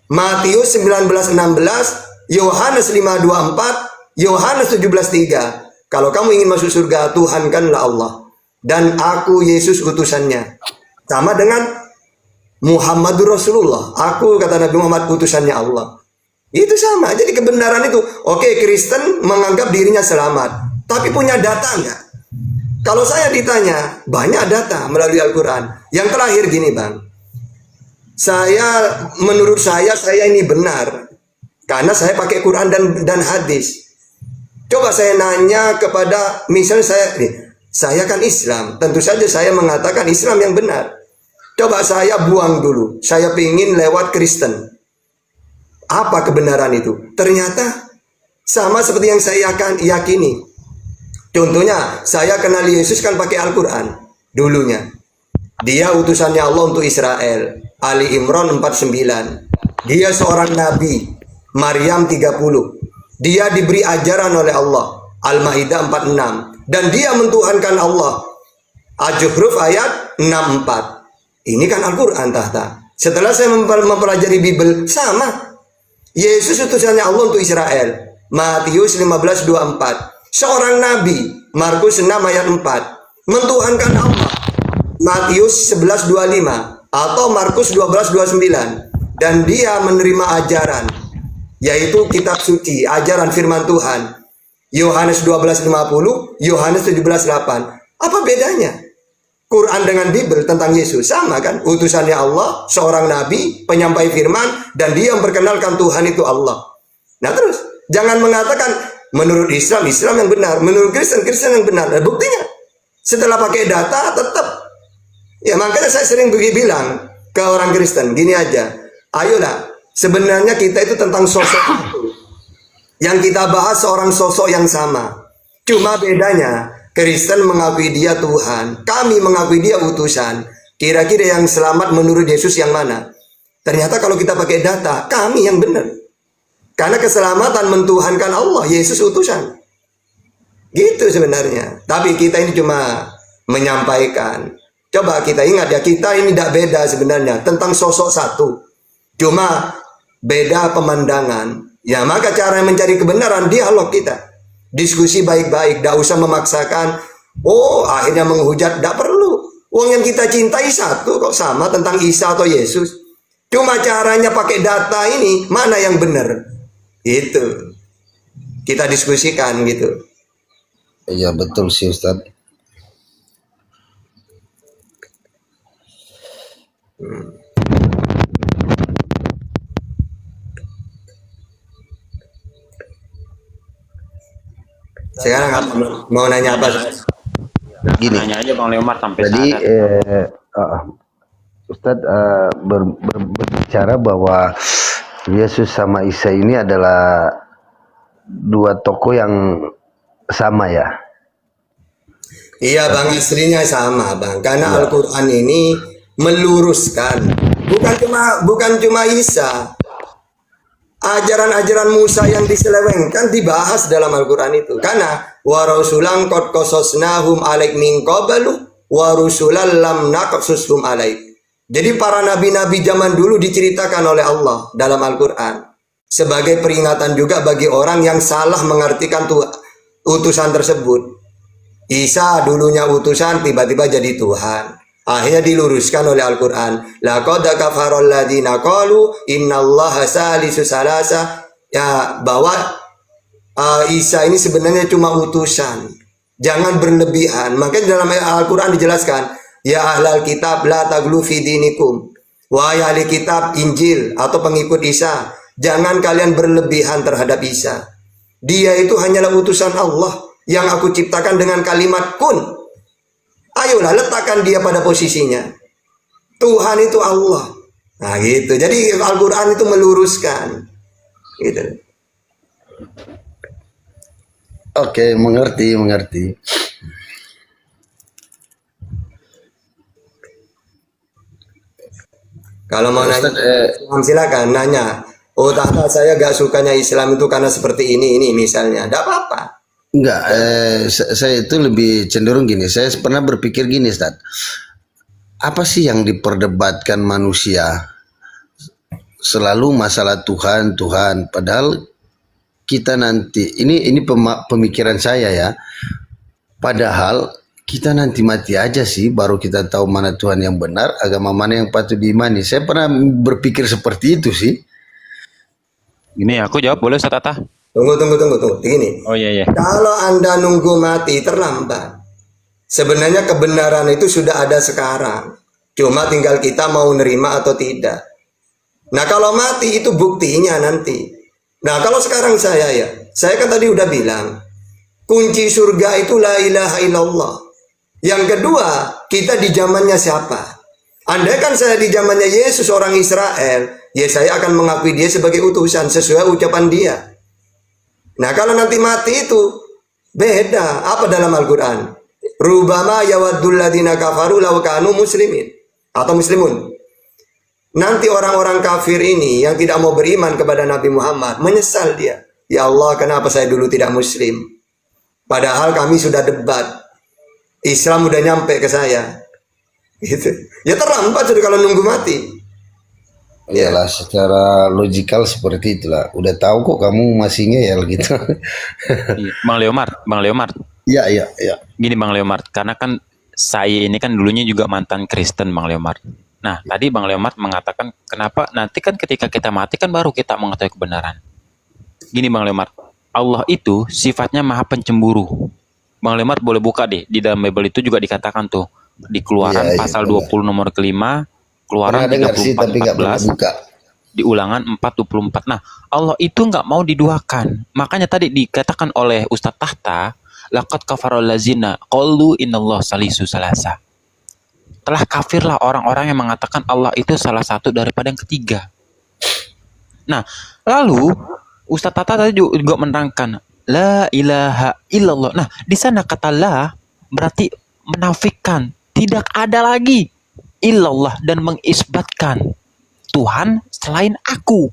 Matius 19:16, Yohanes 5:24, Yohanes 17:3. Kalau kamu ingin masuk surga, Tuhankanlah Allah. Dan aku Yesus utusannya. Sama dengan Muhammadur Rasulullah. Aku, kata Nabi Muhammad, utusannya Allah. Itu sama. Jadi kebenaran itu. Oke, Kristen menganggap dirinya selamat. Tapi punya data nggak? Kalau saya ditanya, banyak data melalui Al-Quran. Yang terakhir gini bang. Menurut saya ini benar. Karena saya pakai Quran dan hadis. Coba saya nanya kepada, misalnya saya kan Islam, tentu saja saya mengatakan Islam yang benar. Coba saya buang dulu, saya pingin lewat Kristen. Apa kebenaran itu? Ternyata sama seperti yang saya yakini. Contohnya, saya kenal Yesus kan pakai Al-Quran dulunya. Dia utusannya Allah untuk Israel. Ali Imran 49. Dia seorang nabi. Maryam 30. Dia diberi ajaran oleh Allah. Al-Maidah 46. Dan dia mentuhankan Allah. Al-Zuhruf ayat 64. Ini kan Al-Quran tahta. Setelah saya mempelajari Bible, sama. Yesus utusannya Allah untuk Israel. Matius 15:24. Seorang nabi. Markus 6 ayat 4. Mentuhankan Allah. Matius 11:25. Atau Markus 12:29. Dan dia menerima ajaran, yaitu kitab suci, ajaran firman Tuhan. Yohanes 12:50, Yohanes 17:8. Apa bedanya Quran dengan Bible tentang Yesus? Sama kan? Utusannya Allah, seorang nabi, penyampai firman, dan dia memperkenalkan Tuhan itu Allah. Nah terus, jangan mengatakan menurut Islam yang benar, menurut Kristen yang benar. Nah, buktinya setelah pakai data tetap. Ya makanya saya sering bilang ke orang Kristen, gini aja, ayolah, sebenarnya kita itu tentang sosok itu. Yang kita bahas seorang sosok yang sama. Cuma bedanya, Kristen mengakui dia Tuhan, kami mengakui dia utusan. Kira-kira yang selamat menurut Yesus yang mana? Ternyata kalau kita pakai data, kami yang benar. Karena keselamatan mentuhankan Allah, Yesus utusan. Gitu sebenarnya. Tapi kita ini cuma menyampaikan. Coba kita ingat ya, kita ini tidak beda sebenarnya tentang sosok satu. Cuma beda pemandangan. Ya maka cara mencari kebenaran, dialog kita. Diskusi baik-baik, tidak usah memaksakan. Oh akhirnya menghujat, tidak perlu. Wong yang kita cintai satu kok, sama tentang Isa atau Yesus. Cuma caranya pakai data ini, mana yang benar. Itu kita diskusikan gitu. Iya betul sih Ustaz. Sekarang mau nanya apa? Gini. Nanya aja Bang Leomar sampai jadi Ustadz berbicara bahwa Yesus sama Isa ini adalah dua tokoh yang sama ya. Iya bang, aslinya sama bang. Karena Al-Quran ini meluruskan, bukan cuma Isa. Ajaran-ajaran Musa yang diselewengkan dibahas dalam Al-Quran itu. Karena wa rasulan qad qasasnahum alaik min qablu wa rusulan lam naqsushum alaik. Jadi para nabi-nabi zaman dulu diceritakan oleh Allah dalam Al-Quran sebagai peringatan juga bagi orang yang salah mengartikan utusan tersebut. Isa dulunya utusan, tiba-tiba jadi Tuhan. Akhirnya diluruskan oleh Al-Quran. Laqad kafara alladziina qalu innallaha salisu salasa. Ya, bahwa Isa ini sebenarnya cuma utusan. Jangan berlebihan. Makanya dalam Al-Quran dijelaskan, ya ahlal kitab la taglu fi dinikum. Wahai ahli kitab Injil atau pengikut Isa, jangan kalian berlebihan terhadap Isa. Dia itu hanyalah utusan Allah yang aku ciptakan dengan kalimat kun. Ayolah letakkan dia pada posisinya. Tuhan itu Allah. Nah gitu. Jadi Al-Quran itu meluruskan. Gitu. Oke, mengerti. Kalau mau nanya, silakan nanya. Oh, Tahta, saya gak sukanya Islam itu karena seperti ini misalnya. Tidak apa-apa. Enggak, saya itu lebih cenderung gini. Saya pernah berpikir gini, Ustaz. Apa sih yang diperdebatkan manusia? Selalu masalah Tuhan. Padahal kita nanti, ini pemikiran saya ya. Padahal kita nanti mati aja sih, baru kita tahu mana Tuhan yang benar, agama mana yang patut diimani. Saya pernah berpikir seperti itu sih. Gini, aku jawab boleh, Ustaz Atta? Tunggu. Begini. Oh iya. Kalau Anda nunggu mati terlambat. Sebenarnya kebenaran itu sudah ada sekarang. Cuma tinggal kita mau nerima atau tidak. Nah kalau mati itu buktinya nanti. Nah kalau sekarang saya kan tadi udah bilang, kunci surga itu la ilaha illallah. Yang kedua, kita di zamannya siapa? Andai kan saya di zamannya Yesus orang Israel, ya saya akan mengakui dia sebagai utusan sesuai ucapan dia. Nah kalau nanti mati itu beda. Apa dalam Al-Quran? Rubama yawaddul ladina kafaru law kanu muslimin atau muslimun. Nanti orang-orang kafir ini yang tidak mau beriman kepada Nabi Muhammad menyesal dia. Ya Allah, kenapa saya dulu tidak muslim? Padahal kami sudah debat. Islam udah nyampe ke saya. Gitu. Ya terlambat sudah kalau nunggu mati. Iyalah, secara logikal seperti itulah. Udah tahu kok kamu masih ngeyel gitu. Bang Leomard. Iya. Gini Bang Leomard, karena kan saya ini kan dulunya juga mantan Kristen Bang Leomard. Nah, tadi Bang Leomard mengatakan kenapa nanti kan ketika kita mati kan baru kita mengetahui kebenaran. Gini Bang Leomard, Allah itu sifatnya maha pencemburu. Bang Leomard boleh buka deh, di dalam Bible itu juga dikatakan tuh, di Keluaran pasal 20 nomor kelima, Keluaran 34:14, di Ulangan 4:24. Nah, Allah itu nggak mau diduakan. Makanya tadi dikatakan oleh Ustadz Tahta, laqad kafarul lazina qalu innallaha salisu salasa. Telah kafirlah orang-orang yang mengatakan Allah itu salah satu daripada yang ketiga. Nah, lalu Ustadz Tahta tadi juga menerangkan la ilaha illallah. Nah, di sana kata la berarti menafikan, tidak ada lagi illallah dan mengisbatkan Tuhan selain aku.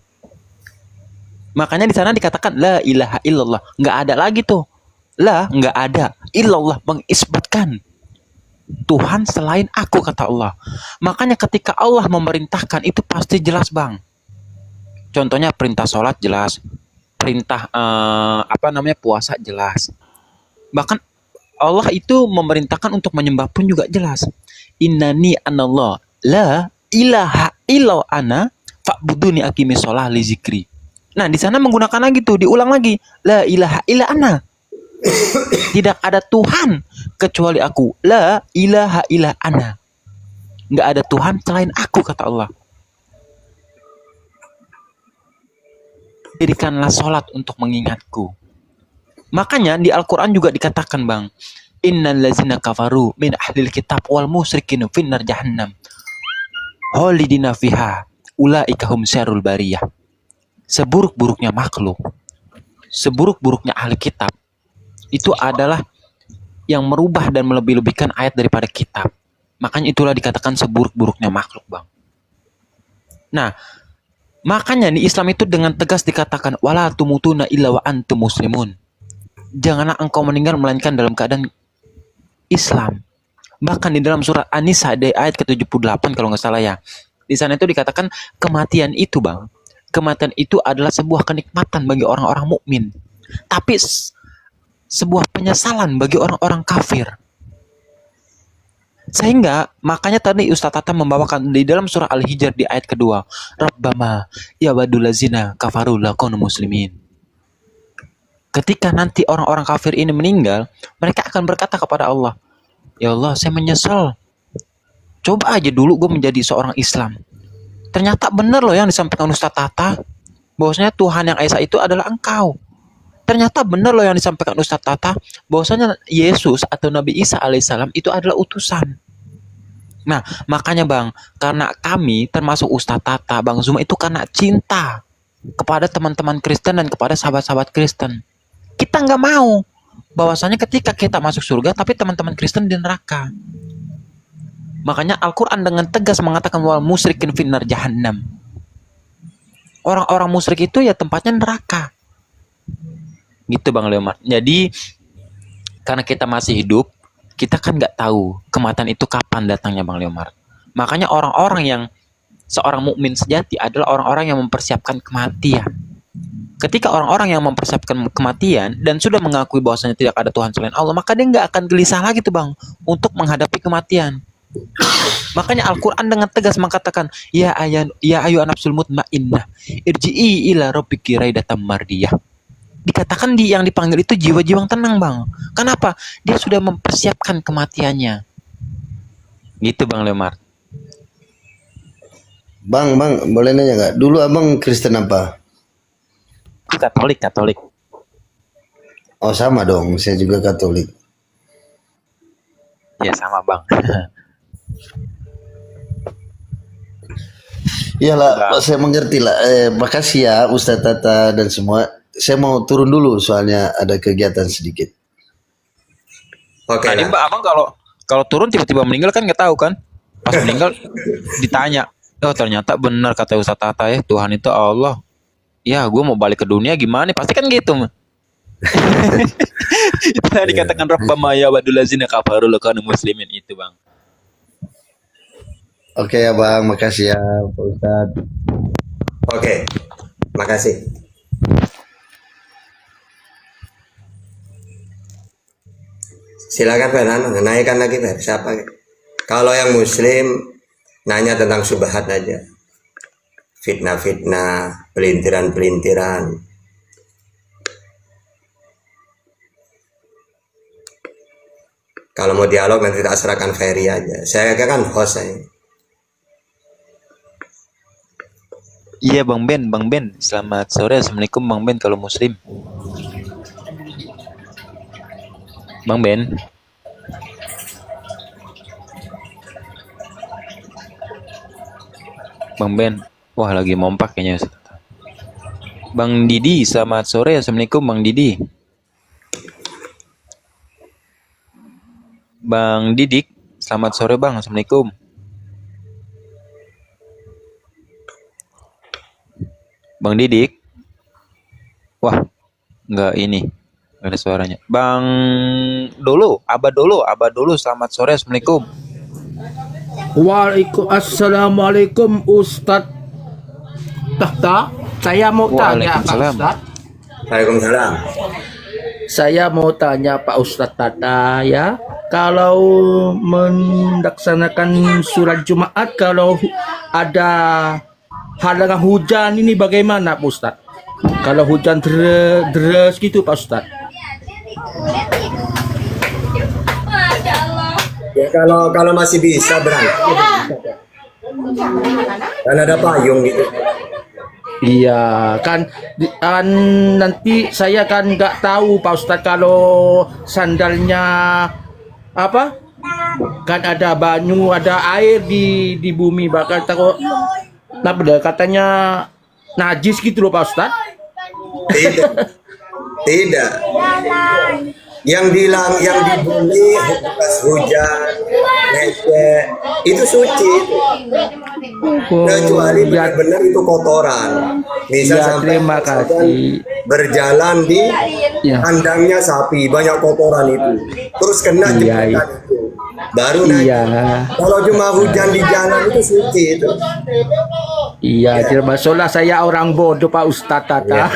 Makanya di sana dikatakan la ilaha illallah, nggak ada lagi tuh. La nggak ada, illallah mengisbatkan Tuhan selain aku kata Allah. Makanya ketika Allah memerintahkan itu pasti jelas Bang. Contohnya perintah sholat jelas, perintah puasa jelas. Bahkan Allah itu memerintahkan untuk menyembah pun juga jelas. Innani anallah la ilaha illa ana fa'buduni aqimis sholah li zikri. Nah, di sana menggunakan lagi tuh, diulang lagi. La ilaha illa ana. Tidak ada Tuhan kecuali aku. La ilaha illa ana. Nggak ada Tuhan selain aku kata Allah. Dirikanlah sholat untuk mengingatku. Makanya di Al-Quran juga dikatakan Bang, innal ladzina kafaru min ahlil kitab wal musyrikin finnar jahannam khalidina fiha ulaika hum syarrul bariyah. Seburuk-buruknya makhluk, seburuk-buruknya ahli kitab itu adalah yang merubah dan melebih-lebihkan ayat daripada kitab. Makanya itulah dikatakan seburuk-buruknya makhluk Bang. Nah, makanya di Islam itu dengan tegas dikatakan wala tumutuna illa wa antum muslimun. Janganlah engkau meninggal melainkan dalam keadaan Islam. Bahkan di dalam surat An-Nisa ayat ke-78 kalau nggak salah ya. Di sana itu dikatakan kematian itu Bang. Kematian itu adalah sebuah kenikmatan bagi orang-orang mukmin. Tapi sebuah penyesalan bagi orang-orang kafir. Sehingga makanya tadi Ustaz Tata membawakan di dalam surah Al-Hijr di ayat kedua, Rabbama yawadul lazina kafaru lakunu muslimin. Ketika nanti orang-orang kafir ini meninggal, mereka akan berkata kepada Allah, ya Allah, saya menyesal. Coba aja dulu gue menjadi seorang Islam. Ternyata benar loh yang disampaikan Ustaz Tata, bahwasanya Tuhan yang Esa itu adalah Engkau. Ternyata benar loh yang disampaikan Ustaz Tata, bahwasanya Yesus atau Nabi Isa alaihissalam itu adalah utusan. Nah, makanya Bang, karena kami termasuk Ustaz Tata, Bang Zuma itu karena cinta kepada teman-teman Kristen dan kepada sahabat-sahabat Kristen. Kita nggak mau bahwasanya ketika kita masuk surga, tapi teman-teman Kristen di neraka. Makanya Al-Quran dengan tegas mengatakan wal musyrikin finnar jahannam. Orang-orang musyrik itu ya tempatnya neraka. Gitu Bang Leomar. Jadi karena kita masih hidup, kita kan nggak tahu kematian itu kapan datangnya Bang Leomar. Makanya orang-orang yang seorang mukmin sejati adalah orang-orang yang mempersiapkan kematian. Ketika orang-orang yang mempersiapkan kematian dan sudah mengakui bahwasanya tidak ada Tuhan selain Allah, maka dia nggak akan gelisah lagi tuh Bang untuk menghadapi kematian. Makanya Al-Quran dengan tegas mengatakan, ya ayu nafsul mutmainnah irji'i ila rabbiki raidatan mardiyah. Dikatakan yang dipanggil itu jiwa-jiwa yang tenang Bang. Kenapa? Dia sudah mempersiapkan kematiannya. Gitu Bang Leomar. Bang, boleh nanya nggak? Dulu abang Kristen apa? Katolik. Oh sama dong, saya juga Katolik. Ya sama Bang. Iyalah, saya mengerti lah. Makasih ya Ustaz Tata dan semua. Saya mau turun dulu soalnya ada kegiatan sedikit. Oke. Tadi Mbak Abang kalau turun tiba-tiba meninggal kan nggak tahu kan? Pas meninggal ditanya, oh ternyata benar kata Ustaz Tata ya, Tuhan itu Allah. Ya, gue mau balik ke dunia gimana? Pasti kan gitu. Itu yang dikatakan Rabbama yawadul lazina kafaru lakanu muslimin itu Bang. Oke ya Bang, makasih ya Pak Ustadz. Oke, makasih. Silakan Pak, naikkan lagi Pak. Siapa? Kalau yang Muslim nanya tentang subhat aja, fitnah-fitnah, pelintiran-pelintiran. Kalau mau dialog nanti tak serahkan Ferry aja. Saya kan host saya. Iya Bang Ben. Selamat sore. Assalamualaikum Bang Ben kalau Muslim. Bang Ben. Bang Ben. Wah lagi mompak kayaknya. Bang Didi, selamat sore. Assalamualaikum Bang Didi. Bang Didik, selamat sore Bang. Assalamualaikum. Bang Didik. Wah, enggak ini. Enggak ada suaranya. Bang Abah dulu. Selamat sore. Assalamualaikum. Assalamualaikum Ustadz Tata. Saya mau tanya Pak Ustadz. Waalaikumsalam. Saya mau tanya Pak Ustadz Tata ya. Kalau melaksanakan sholat Jumat, kalau ada halangan hujan ini bagaimana Pak Ustadz? Kalau hujan deras gitu Pak Ustadz. Ya kalau masih bisa berangkat. Kan ada payung gitu. Iya kan nanti saya kan nggak tahu Pak Ustadz kalau sandalnya apa kan ada banyu ada air di bumi bakal takut katanya najis gitu loh Pak Ustadz. Tidak. Yang di bumi bekas hujan, lecet, itu suci. Kecuali benar-benar itu kotoran. Misal sampai terima kasih. Berjalan di kandangnya sapi, banyak kotoran itu. Terus kena jembatan itu. Baru naik. Kalau cuma hujan di jalan itu suci itu. Iya, termasuklah saya orang bodoh Pak Ustadz Tata.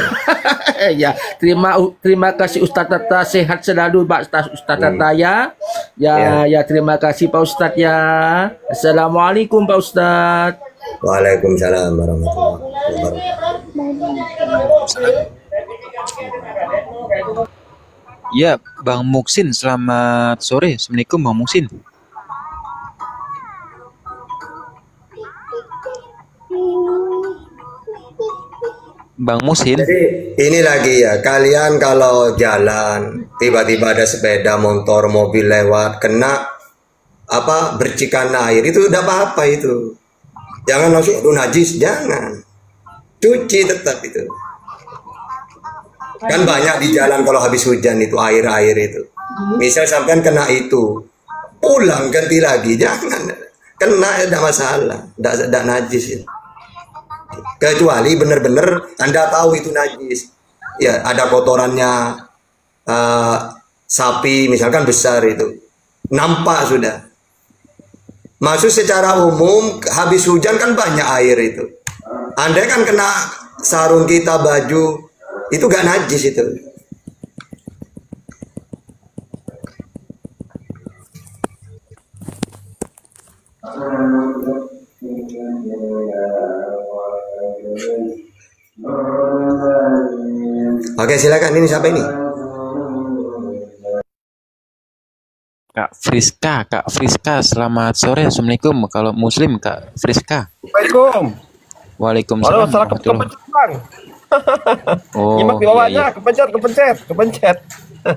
Ya, terima kasih Ustadz Tata, sehat selalu Pak Ustadz Tata ya. Ya, terima kasih Pak Ustadz ya. Assalamualaikum Pak Ustadz. Waalaikumsalam warahmatullahi wabarakatuh. Ya, Bang Muksin, selamat sore. Assalamualaikum Bang Muksin. Bang Musin. Jadi ini lagi ya, kalian kalau jalan tiba-tiba ada sepeda, motor, mobil lewat kena bercikan air itu udah apa-apa itu. Jangan langsung aduh najis, jangan. Cuci tetap itu. Kan banyak di jalan kalau habis hujan itu air-air itu. Misal sampean kena itu, pulang ganti lagi, jangan. Kena tidak masalah, tidak najis itu. Kecuali benar-benar Anda tahu itu najis. Ya, ada kotorannya sapi misalkan besar itu. Nampak sudah. Maksud secara umum habis hujan kan banyak air itu. Andai kan kena sarung kita, baju, itu gak najis itu. Oke, silakan. Ini siapa ini? Kak Friska, selamat sore. Assalamualaikum. Kalau Muslim Kak Friska. Assalamualaikum. Waalaikumsalam. Halo, salah kepencet bang. Oh, nyimak di bawahnya, kepencet.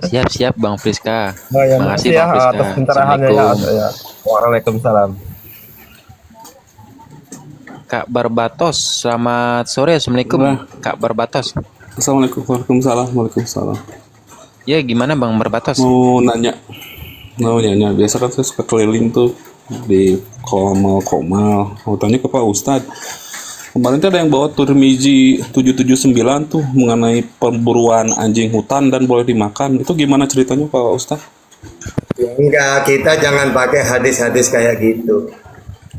Siap Bang Friska. Oh, ya, makasih ya, Bang Friska. atas pencerahannya ya. Waalaikumsalam. Kak Barbatos, selamat sore. Assalamualaikum. Kak Barbatos. Assalamualaikum. Waalaikumsalam. Ya, gimana Bang Barbatos? Mau nanya. Biasa kan saya suka keliling tuh di komal. Mau tanya ke Pak Ustadz. Kemarin tuh ada yang bawa Tirmizi 779 tuh mengenai pemburuan anjing hutan dan boleh dimakan. Itu gimana ceritanya Pak Ustadz? Enggak, kita jangan pakai hadis-hadis kayak gitu.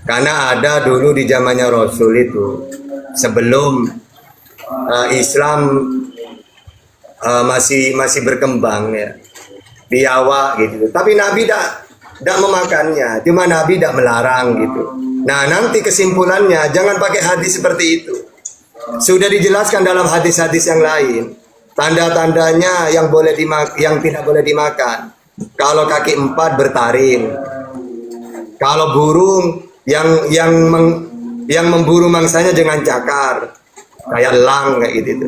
Karena ada dulu di zamannya Rasul itu, sebelum Islam masih berkembang ya, di awal gitu. Tapi Nabi tidak memakannya, cuma Nabi tidak melarang gitu. Nah, nanti kesimpulannya jangan pakai hadis seperti itu. Sudah dijelaskan dalam hadis-hadis yang lain. Tanda-tandanya yang tidak boleh dimakan. Kalau kaki empat bertaring. Kalau burung yang memburu mangsanya dengan cakar, kayak elang kayak gitu.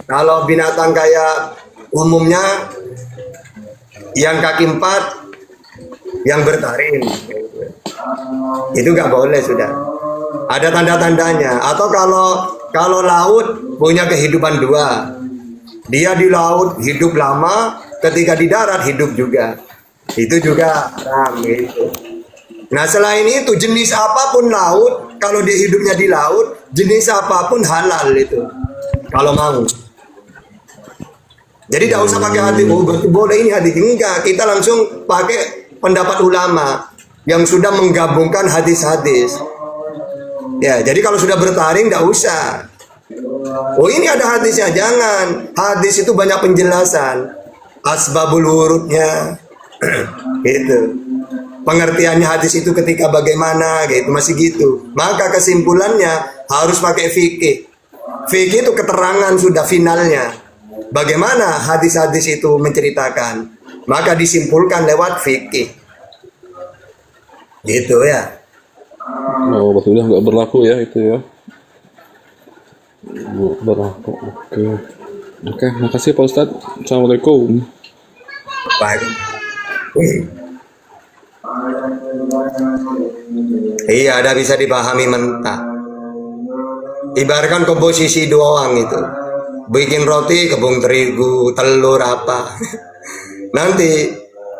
Kalau binatang kayak umumnya yang kaki empat yang bertaring, itu nggak boleh sudah. Ada tanda-tandanya. Atau kalau laut punya kehidupan dua, dia di laut hidup lama, ketika di darat hidup juga, itu juga haram gitu. Nah, selain itu jenis apapun laut, kalau dia hidupnya di laut, jenis apapun halal itu, kalau mau. Jadi tidak usah pakai hadis, berarti boleh ini hadis. Enggak, kita langsung pakai pendapat ulama yang sudah menggabungkan hadis-hadis. Ya, jadi kalau sudah bertaring tidak usah. Oh, ini ada hadisnya, jangan. Hadis itu banyak penjelasan, asbabul wurudnya, gitu. Pengertiannya hadis itu ketika bagaimana, gitu, masih gitu. Maka kesimpulannya harus pakai fikih. Fikih itu keterangan sudah finalnya. Bagaimana hadis-hadis itu menceritakan, maka disimpulkan lewat fikih. Gitu ya. Oh, berarti udah nggak berlaku ya itu ya. Berlaku. Oke, makasih Pak Ustadz. Assalamualaikum. Baik. Iya, ada bisa dipahami mentah. Ibaratkan komposisi doang itu. Bikin roti, kebun terigu, telur apa. Nanti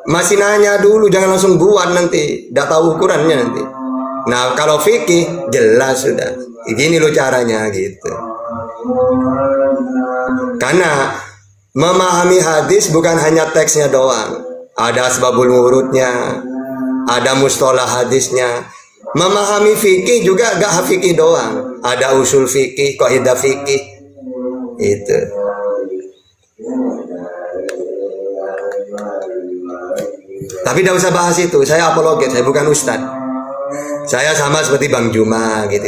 masih nanya dulu, jangan langsung buat nanti. Tidak tahu ukurannya nanti. Nah, kalau fikih jelas sudah. Gini loh caranya gitu. Karena memahami hadis bukan hanya teksnya doang. Ada asbabul wurudnya, ada mustalah hadisnya. Memahami fikih juga gak fikih doang. Ada usul fikih, kaidah fikih. Itu. Tapi tidak usah bahas itu. Saya apologet, saya bukan ustadz. Saya sama seperti Bang Juma gitu.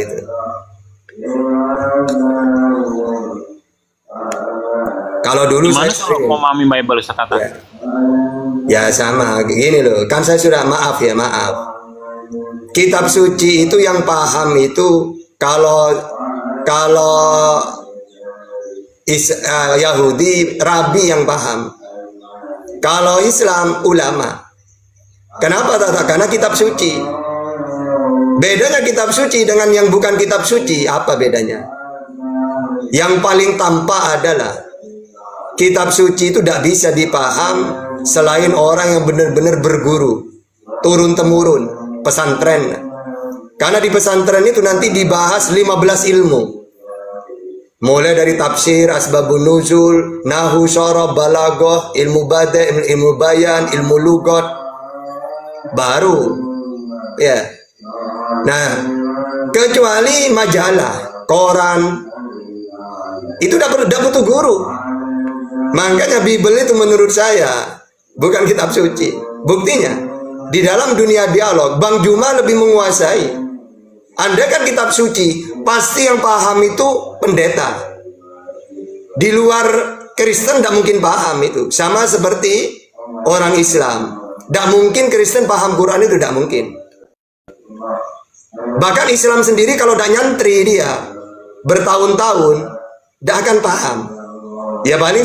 Kalau dulu Gimana saya kalau memahami Bible Ustaz Tata? ya sama gini loh. Kan saya sudah maaf. Kitab suci itu yang paham itu kalau Yahudi rabi yang paham. Kalau Islam ulama. Kenapa Tata? Karena kitab suci. Bedanya kitab suci dengan yang bukan kitab suci, apa bedanya? Yang paling tampak adalah kitab suci itu tidak bisa dipaham selain orang yang benar-benar berguru, turun temurun, pesantren. Karena di pesantren itu nanti dibahas 15 ilmu. Mulai dari tafsir, asbabun nuzul, nahu, syarah, balaghah, ilmu bada', ilmu bayan, ilmu lugat. Baru ya. Nah, kecuali majalah, koran itu udah butuh guru. Makanya Bible itu menurut saya bukan kitab suci. Buktinya di dalam dunia dialog Bang Juma lebih menguasai. Anda kan kitab suci, pasti yang paham itu pendeta. Di luar Kristen tidak mungkin paham itu. Sama seperti orang Islam. Tidak mungkin Kristen paham Quran itu, tidak mungkin. Bahkan Islam sendiri kalau tidak nyantri dia bertahun-tahun tidak akan paham. Ya paling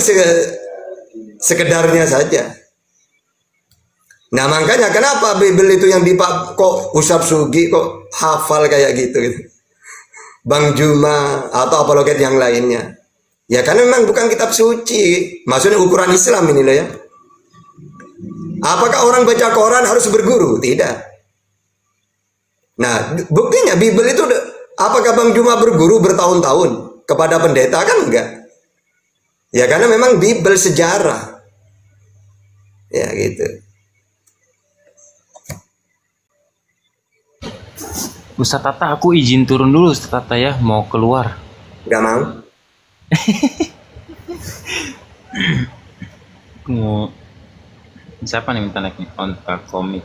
sekedarnya saja. Nah makanya kenapa Bible itu yang kok Usap Sugi kok hafal kayak gitu. Bang Juma atau apologet yang lainnya. Ya karena memang bukan kitab suci. Maksudnya ukuran Islam ini loh ya. Apakah orang baca Quran harus berguru? Tidak. Nah, buktinya Bible itu apakah Bang Juma berguru bertahun-tahun kepada pendeta? Kan enggak. Ya karena memang Bible sejarah. Ya gitu. Ustaz Tata, aku izin turun dulu Ustaz Tata ya, mau keluar. Gak mau? Siapa nih minta naik nih? Onta komik.